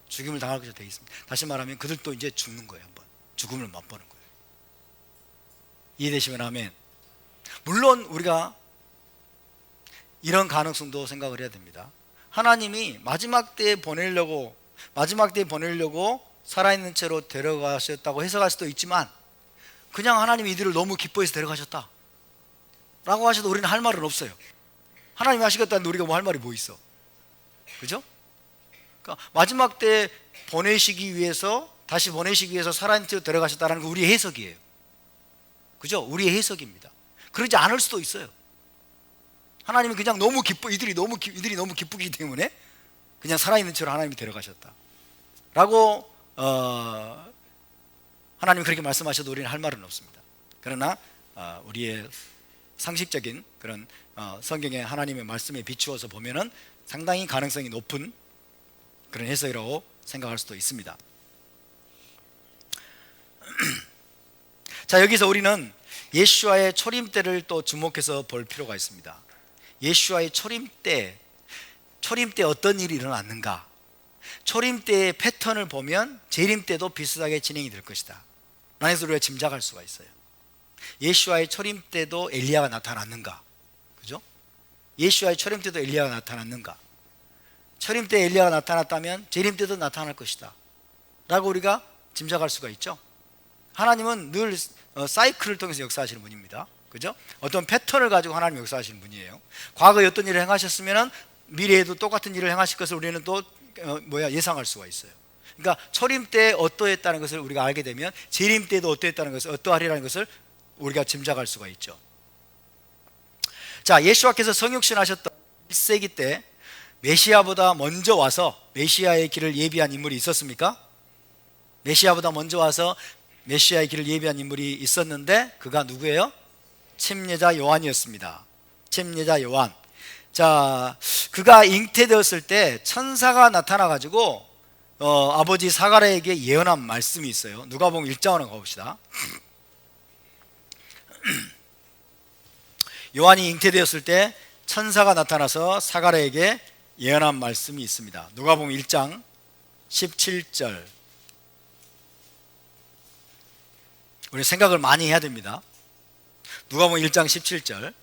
[SPEAKER 1] 죽임을 당할 것이라고 돼 있습니다. 다시 말하면 그들도 이제 죽는 거예요. 한번 죽음을 맛보는 거예요. 이해되시면 아멘. 물론 우리가 이런 가능성도 생각을 해야 됩니다. 하나님이 마지막 때에 보내려고 살아있는 채로 데려가셨다고 해석할 수도 있지만, 그냥 하나님이 이들을 너무 기뻐해서 데려가셨다 라고 하셔도 우리는 할 말은 없어요. 하나님이 하시겠다는데 우리가 뭐 할 말이 뭐 있어? 그죠? 그러니까 마지막 때 다시 보내시기 위해서 살아있는 채로 데려가셨다는 건 우리의 해석이에요. 그죠? 우리의 해석입니다. 그러지 않을 수도 있어요. 하나님이 그냥 너무 이들이 너무 기쁘기 때문에 그냥 살아있는 채로 하나님이 데려가셨다 라고 하나님이 그렇게 말씀하셔도 우리는 할 말은 없습니다. 그러나 우리의 상식적인 그런 성경의 하나님의 말씀에 비추어서 보면은 상당히 가능성이 높은 그런 해석이라고 생각할 수도 있습니다. 자, 여기서 우리는 예수와의 초림 때를 또 주목해서 볼 필요가 있습니다. 예수와의 초림 때 어떤 일이 일어났는가? 초림 때의 패턴을 보면 재림 때도 비슷하게 진행이 될 것이다 라는 우리가 짐작할 수가 있어요. 예수와의 초림 때도 엘리야가 나타났는가? 그죠? 예수와의 초림 때도 엘리야가 나타났는가? 초림 때 엘리야가 나타났다면 재림 때도 나타날 것이다 라고 우리가 짐작할 수가 있죠. 하나님은 늘 사이클을 통해서 역사하시는 분입니다. 그죠? 어떤 패턴을 가지고 하나님 역사하시는 분이에요. 과거에 어떤 일을 행하셨으면 미래에도 똑같은 일을 행하실 것을 우리는 또 예상할 수가 있어요. 그러니까 초림 때 어떠했다는 것을 우리가 알게 되면 재림 때도 어떠했다는 것을, 어떠하리라는 것을 우리가 짐작할 수가 있죠. 자, 예수와께서 성육신하셨던 1세기 때 메시아보다 먼저 와서 메시아의 길을 예비한 인물이 있었습니까? 메시아보다 먼저 와서 메시아의 길을 예비한 인물이 있었는데 그가 누구예요? 침례자 요한이었습니다. 침례자 요한. 자, 그가 잉태되었을 때 천사가 나타나가지고 아버지 사가랴에게 예언한 말씀이 있어요. 누가복음 1장으로 가봅시다. 요한이 잉태되었을 때 천사가 나타나서 사가랴에게 예언한 말씀이 있습니다. 누가복음 1장 17절. 우리 생각을 많이 해야 됩니다. 누가복음 1장 17절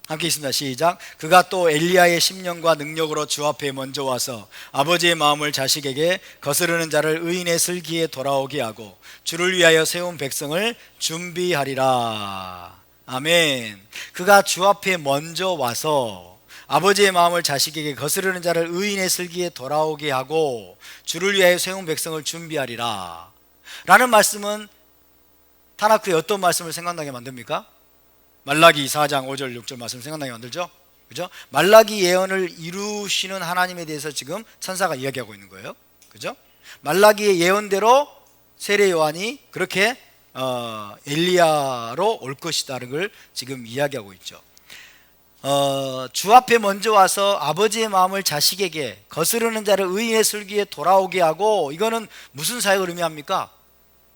[SPEAKER 1] 함께 있습니다. 시작. 그가 또 엘리야의 심령과 능력으로 주 앞에 먼저 와서 아버지의 마음을 자식에게 거스르는 자를 의인의 슬기에 돌아오게 하고 주를 위하여 세운 백성을 준비하리라. 아멘. 그가 주 앞에 먼저 와서 아버지의 마음을 자식에게 거스르는 자를 의인의 슬기에 돌아오게 하고 주를 위하여 세운 백성을 준비하리라 라는 말씀은 타나크의 어떤 말씀을 생각나게 만듭니까? 말라기 4장 5절 6절 말씀 생각나게 만들죠? 그죠? 말라기 예언을 이루시는 하나님에 대해서 지금 천사가 이야기하고 있는 거예요. 그죠? 말라기의 예언대로 세례 요한이 그렇게 엘리야로 올 것이다는 걸 지금 이야기하고 있죠. 주 앞에 먼저 와서 아버지의 마음을 자식에게 거스르는 자를 의인의 슬기에 돌아오게 하고, 이거는 무슨 사역을 의미합니까?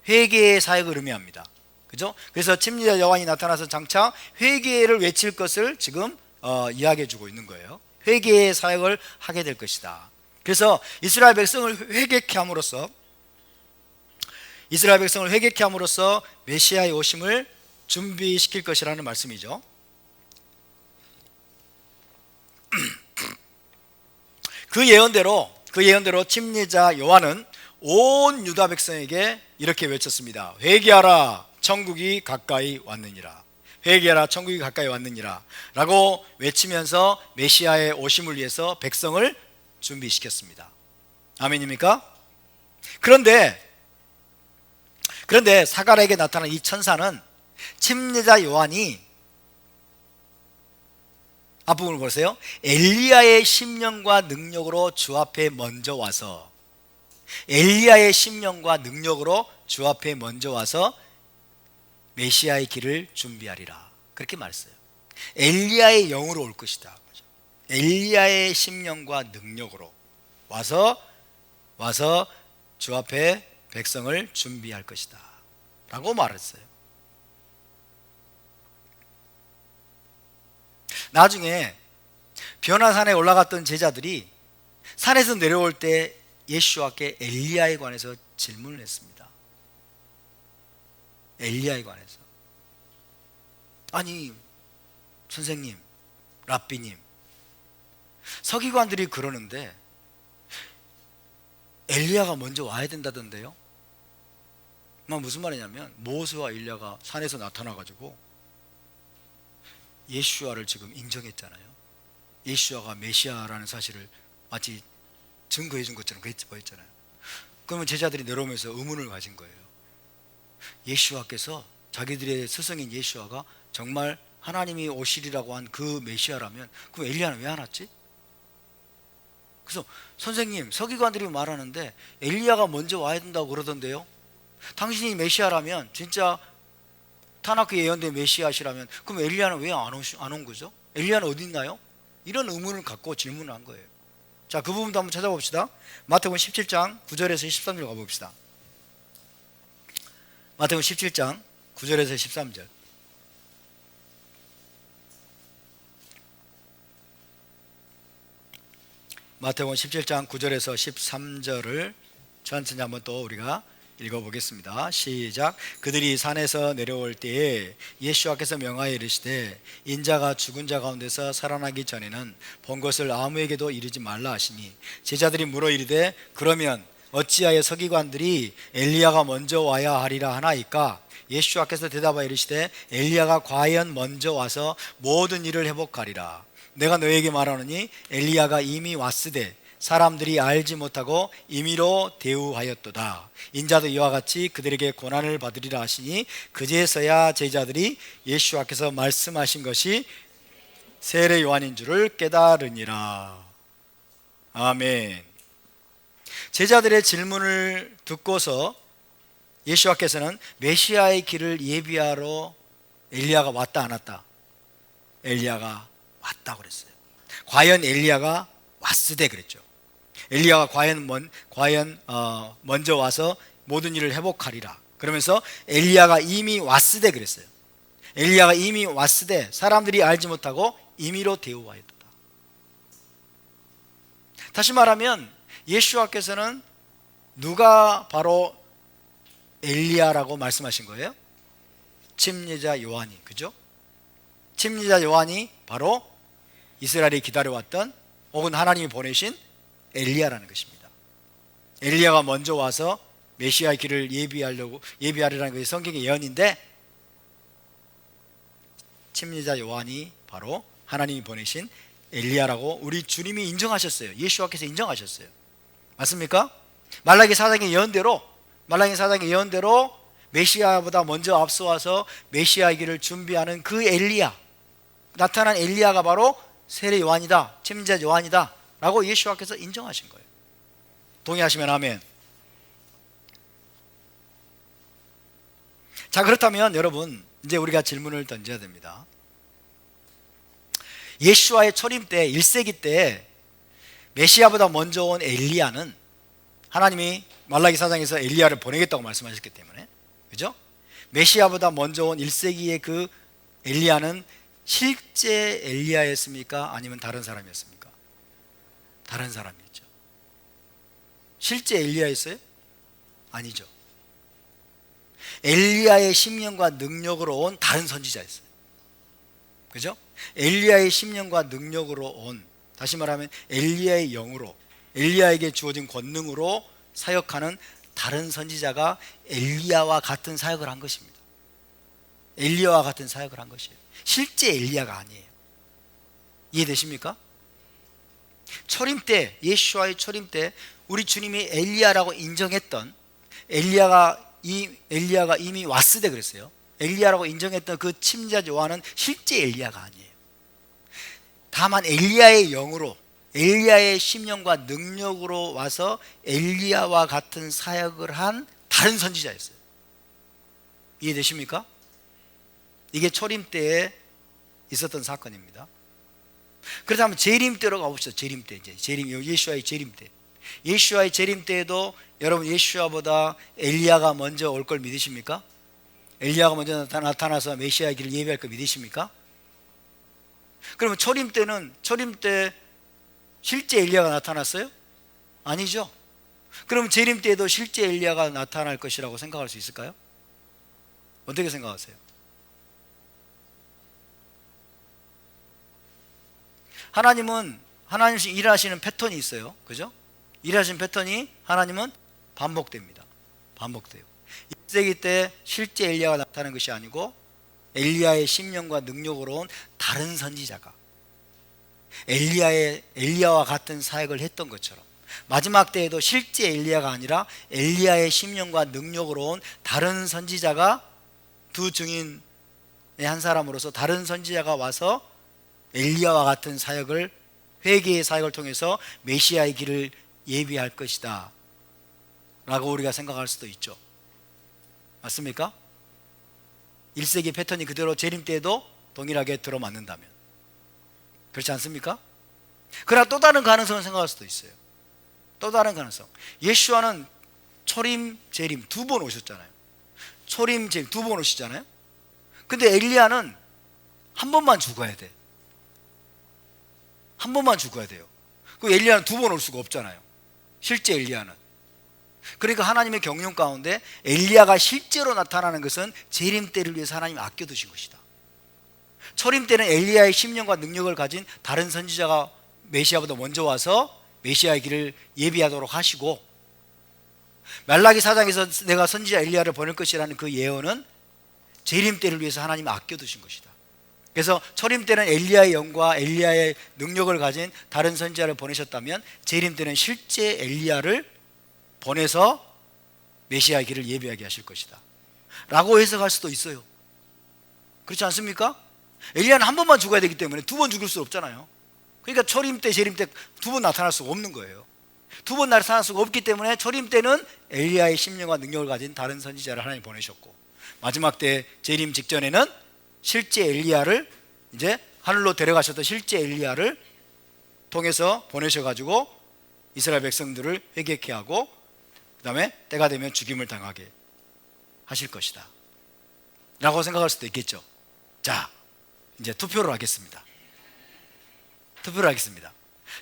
[SPEAKER 1] 회개의 사역을 의미합니다. 그죠? 그래서 침례자 요한이 나타나서 장차 회개를 외칠 것을 지금 이야기해 주고 있는 거예요. 회개의 사역을 하게 될 것이다. 그래서 이스라엘 백성을 회개케 함으로써 메시아의 오심을 준비시킬 것이라는 말씀이죠. 그 예언대로 침례자 요한은 온 유다 백성에게 이렇게 외쳤습니다. 회개하라, 천국이 가까이 왔느니라. 회개하라, 천국이 가까이 왔느니라 라고 외치면서 메시아의 오심을 위해서 백성을 준비시켰습니다. 아멘입니까? 그런데 사가랴에게 나타난 이 천사는 침례자 요한이 앞부분을 보세요. 엘리야의 심령과 능력으로 주 앞에 먼저 와서, 엘리야의 심령과 능력으로 주 앞에 먼저 와서 메시아의 길을 준비하리라, 그렇게 말했어요. 엘리야의 영으로 올 것이다. 엘리야의 심령과 능력으로 와서 주 앞에 백성을 준비할 것이다 라고 말했어요. 나중에 변화산에 올라갔던 제자들이 산에서 내려올 때 예수와께 엘리야에 관해서 질문을 했습니다. 엘리야에 관해서. 아니 선생님, 랍비님, 서기관들이 그러는데 엘리야가 먼저 와야 된다던데요? 무슨 말이냐면 모세와 엘리야가 산에서 나타나가지고 예수와를 지금 인정했잖아요. 예수와가 메시아라는 사실을 마치 증거해 준 것처럼 보였잖아요. 그러면 제자들이 내려오면서 의문을 가진 거예요. 예수와께서 자기들의 스승인 예수와가 정말 하나님이 오시리라고 한 그 메시아라면 그럼 엘리야는 왜 안 왔지? 그래서 선생님, 서기관들이 말하는데 엘리야가 먼저 와야 된다고 그러던데요. 당신이 메시아라면, 진짜 타나크에 예언된 메시아시라면 그럼 엘리야는 왜 안 온 거죠? 엘리야는 어디 있나요? 이런 의문을 갖고 질문을 한 거예요. 자, 그 부분도 한번 찾아봅시다. 마태복음 17장 9절에서 13절 가봅시다. 마태복음 17장 9절에서 13절. 마태복음 17장 9절에서 13절을 천천히 한번 또 우리가 읽어보겠습니다. 시작. 그들이 산에서 내려올 때에 예수께서 명하여 이르시되 인자가 죽은 자 가운데서 살아나기 전에는 본 것을 아무에게도 이르지 말라 하시니, 제자들이 물어 이르되 그러면 어찌하여 서기관들이 엘리야가 먼저 와야 하리라 하나이까? 예수께서 대답하여 이르시되 엘리야가 과연 먼저 와서 모든 일을 회복하리라. 내가 너에게 말하노니 엘리야가 이미 왔으되 사람들이 알지 못하고 임의로 대우하였도다. 인자도 이와 같이 그들에게 고난을 받으리라 하시니, 그제서야 제자들이 예수께서 말씀하신 것이 세례 요한인 줄을 깨달으니라. 아멘. 제자들의 질문을 듣고서 예수께서는 메시아의 길을 예비하러 엘리야가 왔다 안 왔다? 엘리야가 왔다고 그랬어요. 과연 엘리야가 왔으되 그랬죠. 엘리야가 과연 먼저 와서 모든 일을 회복하리라. 그러면서 엘리야가 이미 왔으되 그랬어요. 엘리야가 이미 왔으되 사람들이 알지 못하고 임의로 대우하였도다. 다시 말하면 예수께서는 누가 바로 엘리야라고 말씀하신 거예요? 침례자 요한이, 그죠? 침례자 요한이 바로 이스라엘이 기다려왔던, 혹은 하나님이 보내신 엘리야라는 것입니다. 엘리야가 먼저 와서 메시아의 길을 예비하리라는 것이 성경의 예언인데, 침례자 요한이 바로 하나님이 보내신 엘리야라고 우리 주님이 인정하셨어요. 예수께서 인정하셨어요. 맞습니까? 말라기 4장의 예언대로 메시아보다 먼저 앞서와서 메시아의 길을 준비하는 그 엘리야, 나타난 엘리야가 바로 세례 요한이다, 침례자 요한이다 라고 예수께서 인정하신 거예요. 동의하시면 아멘. 자, 그렇다면 여러분, 이제 우리가 질문을 던져야 됩니다. 예수와의 초림 때, 1세기 때 메시아보다 먼저 온 엘리야는 하나님이 말라기 4장에서 엘리야를 보내겠다고 말씀하셨기 때문에, 그죠? 메시아보다 먼저 온 1세기의 그 엘리야는 실제 엘리야였습니까? 아니면 다른 사람이었습니까? 다른 사람이었죠. 실제 엘리야였어요? 아니죠. 엘리야의 심령과 능력으로 온 다른 선지자였어요. 그죠? 엘리야의 심령과 능력으로 온, 다시 말하면 엘리야의 영으로, 엘리야에게 주어진 권능으로 사역하는 다른 선지자가 엘리야와 같은 사역을 한 것입니다. 엘리야와 같은 사역을 한 것이에요. 실제 엘리야가 아니에요. 이해되십니까? 초림 때, 예수와의 초림 때 우리 주님이 엘리야라고 인정했던, 엘리야가 이미 왔으되 그랬어요. 엘리야라고 인정했던 그 침례자 요한은 실제 엘리야가 아니에요. 다만 엘리야의 영으로, 엘리야의 심령과 능력으로 와서 엘리야와 같은 사역을 한 다른 선지자였어요. 이해되십니까? 이게 초림 때에 있었던 사건입니다. 그렇다면 재림 때로 가봅시다. 재림 때, 이제 예수와의 재림 때. 예수와의 재림 때에도 여러분 예수와보다 엘리야가 먼저 올 걸 믿으십니까? 엘리야가 먼저 나타나서 메시아의 길을 예비할 걸 믿으십니까? 그러면 초림 때 실제 엘리야가 나타났어요? 아니죠. 그럼 재림 때에도 실제 엘리야가 나타날 것이라고 생각할 수 있을까요? 어떻게 생각하세요? 하나님은 일하시는 패턴이 있어요. 그죠? 일하시는 패턴이 하나님은 반복됩니다. 반복돼요. 1세기 때 실제 엘리야가 나타나는 것이 아니고 엘리야의 심령과 능력으로 온 다른 선지자가 엘리야와 같은 사역을 했던 것처럼 마지막 때에도 실제 엘리야가 아니라 엘리야의 심령과 능력으로 온 다른 선지자가 두 증인의 한 사람으로서 다른 선지자가 와서 엘리야와 같은 사역을 회개의 사역을 통해서 메시아의 길을 예비할 것이다 라고 우리가 생각할 수도 있죠. 맞습니까? 1세기 패턴이 그대로 재림 때에도 동일하게 들어맞는다면 그렇지 않습니까? 그러나 또 다른 가능성을 생각할 수도 있어요. 또 다른 가능성. 예수와는 초림, 재림 두 번 오셨잖아요. 초림, 재림 두 번 오시잖아요. 근데 엘리야는 한 번만 죽어야 돼. 한 번만 죽어야 돼요. 그 엘리야는 두 번 올 수가 없잖아요. 실제 엘리야는. 그러니까 하나님의 경륜 가운데 엘리야가 실제로 나타나는 것은 재림 때를 위해서 하나님이 아껴두신 것이다. 초림 때는 엘리야의 심령과 능력을 가진 다른 선지자가 메시아보다 먼저 와서 메시아의 길을 예비하도록 하시고, 말라기 4장에서 내가 선지자 엘리야를 보낼 것이라는 그 예언은 재림 때를 위해서 하나님이 아껴두신 것이다. 그래서 초림 때는 엘리야의 영과 엘리야의 능력을 가진 다른 선지자를 보내셨다면 재림 때는 실제 엘리야를 보내서 메시아의 길을 예비하게 하실 것이다 라고 해석할 수도 있어요. 그렇지 않습니까? 엘리야는 한 번만 죽어야 되기 때문에 두 번 죽을 수 없잖아요. 그러니까 초림 때 재림 때 두 번 나타날 수가 없는 거예요. 두 번 나타날 수가 없기 때문에 초림 때는 엘리야의 심령과 능력을 가진 다른 선지자를 하나님 보내셨고, 마지막 때 재림 직전에는 실제 엘리야를, 이제 하늘로 데려가셨던 실제 엘리야를 통해서 보내셔가지고 이스라엘 백성들을 회개케 하고 그 다음에 때가 되면 죽임을 당하게 하실 것이다 라고 생각할 수도 있겠죠. 자, 이제 투표를 하겠습니다.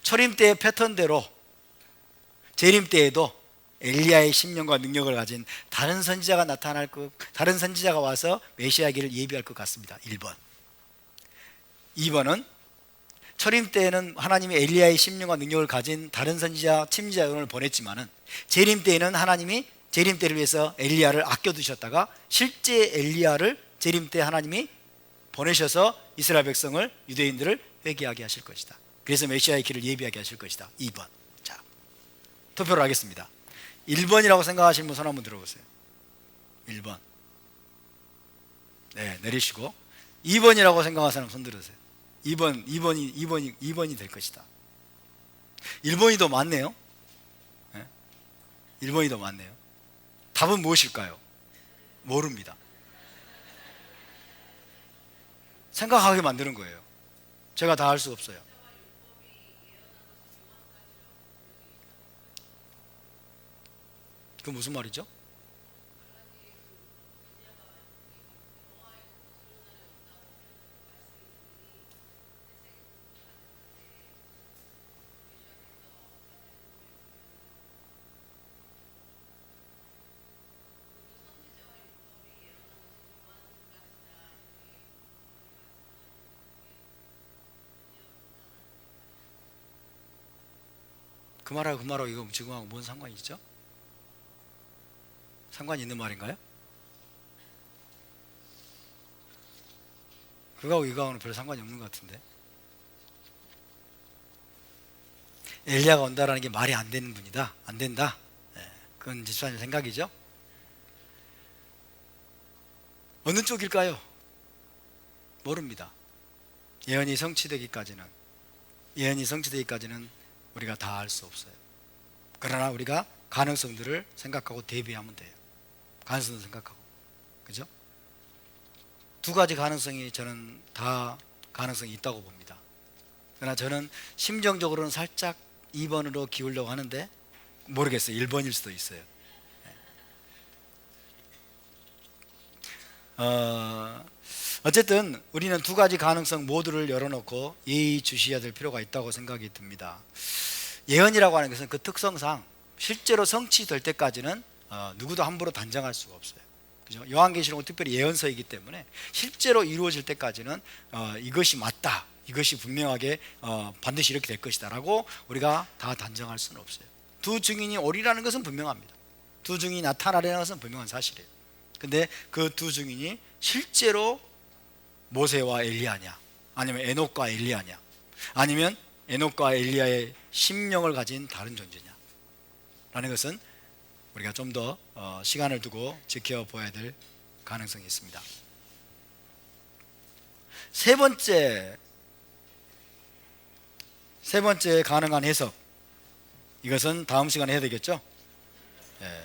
[SPEAKER 1] 초림 때의 패턴대로 재림 때에도 엘리야의 심령과 능력을 가진 다른 선지자가 다른 선지자가 와서 메시아 길을 예비할 것 같습니다. 1번. 2번은 초림 때에는 하나님이 엘리야의 심령과 능력을 가진 다른 선지자, 침지자 요원을 보냈지만은 재림 때에는 하나님이 재림 때를 위해서 엘리야를 아껴두셨다가 실제 엘리야를 재림 때 하나님이 보내셔서 이스라엘 백성을, 유대인들을 회개하게 하실 것이다. 그래서 메시아의 길을 예비하게 하실 것이다. 2번. 자, 투표를 하겠습니다. 1번이라고 생각하시는 분 손 한번 들어보세요. 1번. 네, 내리시고. 2번이라고 생각하는 사람 손 들으세요. 2번이 될 것이다. 1번이 더 많네요. 네? 1번이 더 많네요. 답은 무엇일까요? 모릅니다. 생각하게 만드는 거예요. 제가 다 할 수 없어요. 그 무슨 말이죠? 그 말하고 이거 지금하고 뭔 상관이 있죠? 상관이 있는 말인가요? 그거하고 이거하고는 별 상관이 없는 것 같은데. 엘리야가 온다라는 게 말이 안 되는 분이다, 안 된다. 네, 그건 집사님 생각이죠. 어느 쪽일까요? 모릅니다. 예언이 성취되기까지는 예언이 성취되기까지는 우리가 다 알 수 없어요. 그러나 우리가 가능성들을 생각하고 대비하면 돼요. 가능성을 생각하고, 그죠? 두 가지 가능성이 저는 다 가능성이 있다고 봅니다. 그러나 저는 심정적으로는 살짝 2번으로 기울려고 하는데 모르겠어요. 1번일 수도 있어요. 어쨌든 우리는 두 가지 가능성 모두를 열어놓고 예의주시해야 될 필요가 있다고 생각이 듭니다. 예언이라고 하는 것은 그 특성상 실제로 성취될 때까지는 누구도 함부로 단정할 수가 없어요. 그죠? 요한계시록은 특별히 예언서이기 때문에 실제로 이루어질 때까지는 이것이 맞다, 이것이 분명하게 반드시 이렇게 될 것이다 라고 우리가 다 단정할 수는 없어요. 두 증인이 오리라는 것은 분명합니다. 두 증인이 나타나려는 것은 분명한 사실이에요. 근데 그 두 증인이 실제로 모세와 엘리야냐, 아니면 에녹과 엘리야냐, 아니면 에녹과 엘리야의 심령을 가진 다른 존재냐 라는 것은 우리가 좀 더 시간을 두고 지켜봐야 될 가능성이 있습니다. 세 번째 가능한 해석, 이것은 다음 시간에 해야 되겠죠? 예.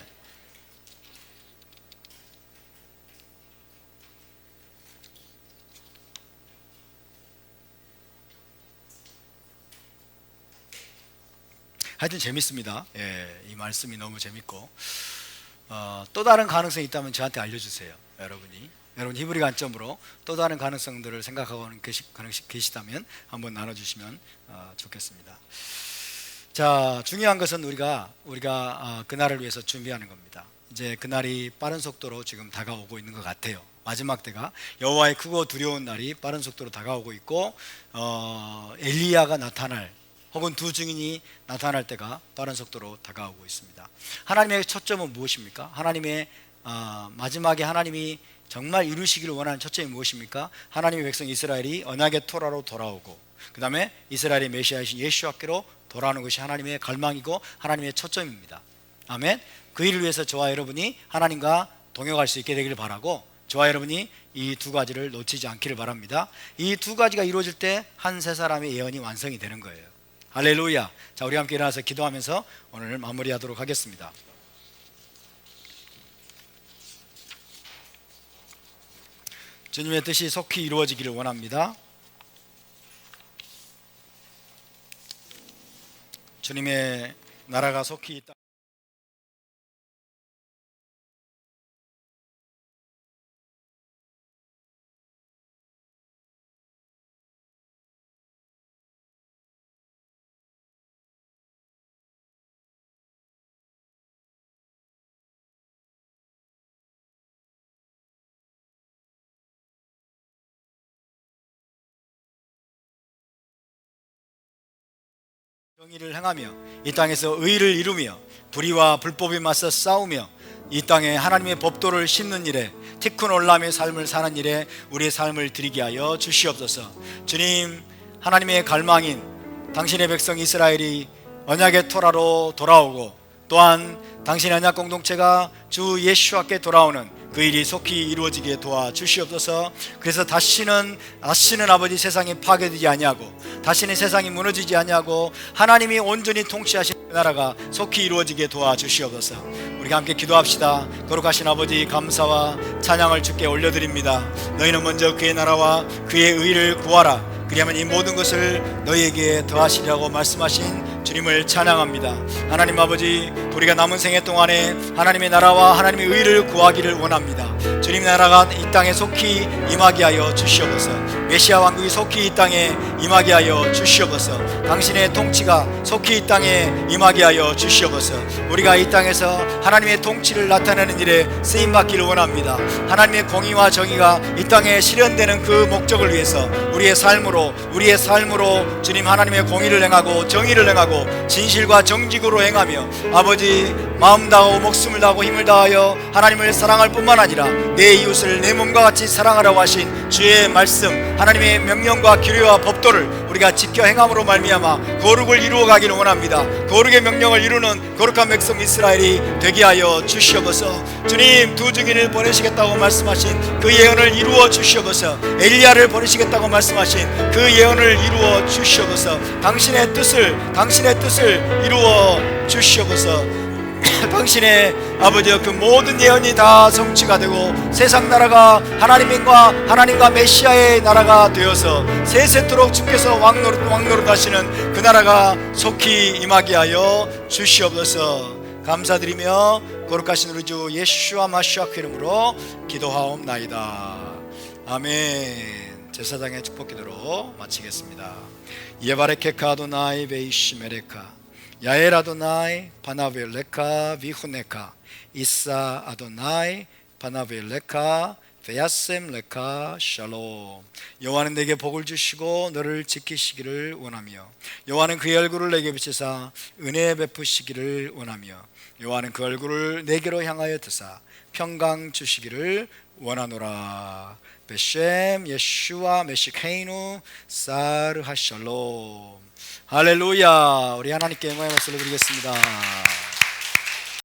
[SPEAKER 1] 하여튼 재밌습니다. 예, 이 말씀이 너무 재밌고 또 다른 가능성이 있다면 저한테 알려주세요. 여러분 히브리 관점으로 또 다른 가능성들을 생각하고 계시다면 한번 나눠주시면 좋겠습니다. 자, 중요한 것은 우리가 그날을 위해서 준비하는 겁니다. 이제 그날이 빠른 속도로 지금 다가오고 있는 것 같아요. 마지막 때가 여호와의 크고 두려운 날이 빠른 속도로 다가오고 있고 엘리야가 나타날 혹은 두 증인이 나타날 때가 빠른 속도로 다가오고 있습니다. 하나님의 초점은 무엇입니까? 하나님의 마지막에 하나님이 정말 이루시기를 원하는 초점이 무엇입니까? 하나님의 백성 이스라엘이 언약의 토라로 돌아오고 그 다음에 이스라엘의 메시아이신 예수와께로 돌아오는 것이 하나님의 갈망이고 하나님의 초점입니다. 아멘. 그 일을 위해서 저와 여러분이 하나님과 동역할 수 있게 되기를 바라고, 저와 여러분이 이 두 가지를 놓치지 않기를 바랍니다. 이 두 가지가 이루어질 때 한 세 사람의 예언이 완성이 되는 거예요. 할렐루야. 자, 우리 함께 일어나서 기도하면서 오늘 마무리하도록 하겠습니다. 주님의 뜻이 속히 이루어지기를 원합니다. 주님의 나라가 속히 있다. 정의를 행하며 이 땅에서 의를 이루며 불의와 불법에 맞서 싸우며 이 땅에 하나님의 법도를 심는 일에 티쿤 올람의 삶을 사는 일에 우리의 삶을 드리게 하여 주시옵소서. 주님, 하나님의 갈망인 당신의 백성 이스라엘이 언약의 토라로 돌아오고 또한 당신의 언약 공동체가 주 예수와께 돌아오는 그 일이 속히 이루어지게 도와주시옵소서. 그래서 다시는 아버지 세상이 파괴되지 아니하고 다시는 세상이 무너지지 아니하고 하나님이 온전히 통치하시는 그 나라가 속히 이루어지게 도와주시옵소서. 우리가 함께 기도합시다. 거룩하신 아버지, 감사와 찬양을 주께 올려드립니다. 너희는 먼저 그의 나라와 그의 의를 구하라. 그리하면 이 모든 것을 너희에게 더하시리라고 말씀하신 주님을 찬양합니다. 하나님 아버지, 우리가 남은 생애 동안에 하나님의 나라와 하나님의 의를 구하기를 원합니다. 주님의 나라가 이 땅에 속히 임하게 하여 주시옵소서. 메시아 왕국이 속히 이 땅에 임하게 하여 주시옵소서. 당신의 통치가 속히 이 땅에 임하게 하여 주시옵소서. 우리가 이 땅에서 하나님의 통치를 나타내는 일에 쓰임받기를 원합니다. 하나님의 공의와 정의가 이 땅에 실현되는 그 목적을 위해서 우리의 삶으로 주님 하나님의 공의를 행하고 정의를 행하고 하고 진실과 정직으로 행하며 아버지 마음 다하고 목숨을 다하고 힘을 다하여 하나님을 사랑할 뿐만 아니라 내 이웃을 내 몸과 같이 사랑하라고 하신 주의 말씀, 하나님의 명령과 규례와 법도를 우리가 지켜 행함으로 말미암아 거룩을 이루어 가기를 원합니다. 거룩의 명령을 이루는 거룩한 백성 이스라엘이 되게 하여 주시옵소서. 주님, 두 증인을 보내시겠다고 말씀하신 그 예언을 이루어 주시옵소서. 엘리야를 보내시겠다고 말씀하신 그 예언을 이루어 주시옵소서. 당신의 뜻을 이루어 주시옵소서. 당신의 아버지여 그 모든 예언이 다 성취가 되고 세상 나라가 하나님과 메시아의 나라가 되어서 세세토록 주께서 왕노릇 하시는 그 나라가 속히 임하게 하여 주시옵소서. 감사드리며 거룩하신 우리 주 예수와 마시아 그 이름으로 기도하옵나이다. 아멘. 제사장의 축복 기도로 마치겠습니다. 예바레케카 아도나이 베이시메레카 야엘 아도나이 바나벨레카 비후네카 이사 아도나이 바나벨레카 베야셈레카 샬롬. 여호와는 내게 복을 주시고 너를 지키시기를 원하며 여호와는 그의 얼굴을 내게 비치사 은혜 베푸시기를 원하며 여호와는 그 얼굴을 내게로 향하여 드사 평강 주시기를 원하노라. 베셈 예슈와 메시케이누 사르하 샬롬. 할렐루야. 우리 하나님께 영광의 박수를 드리겠습니다.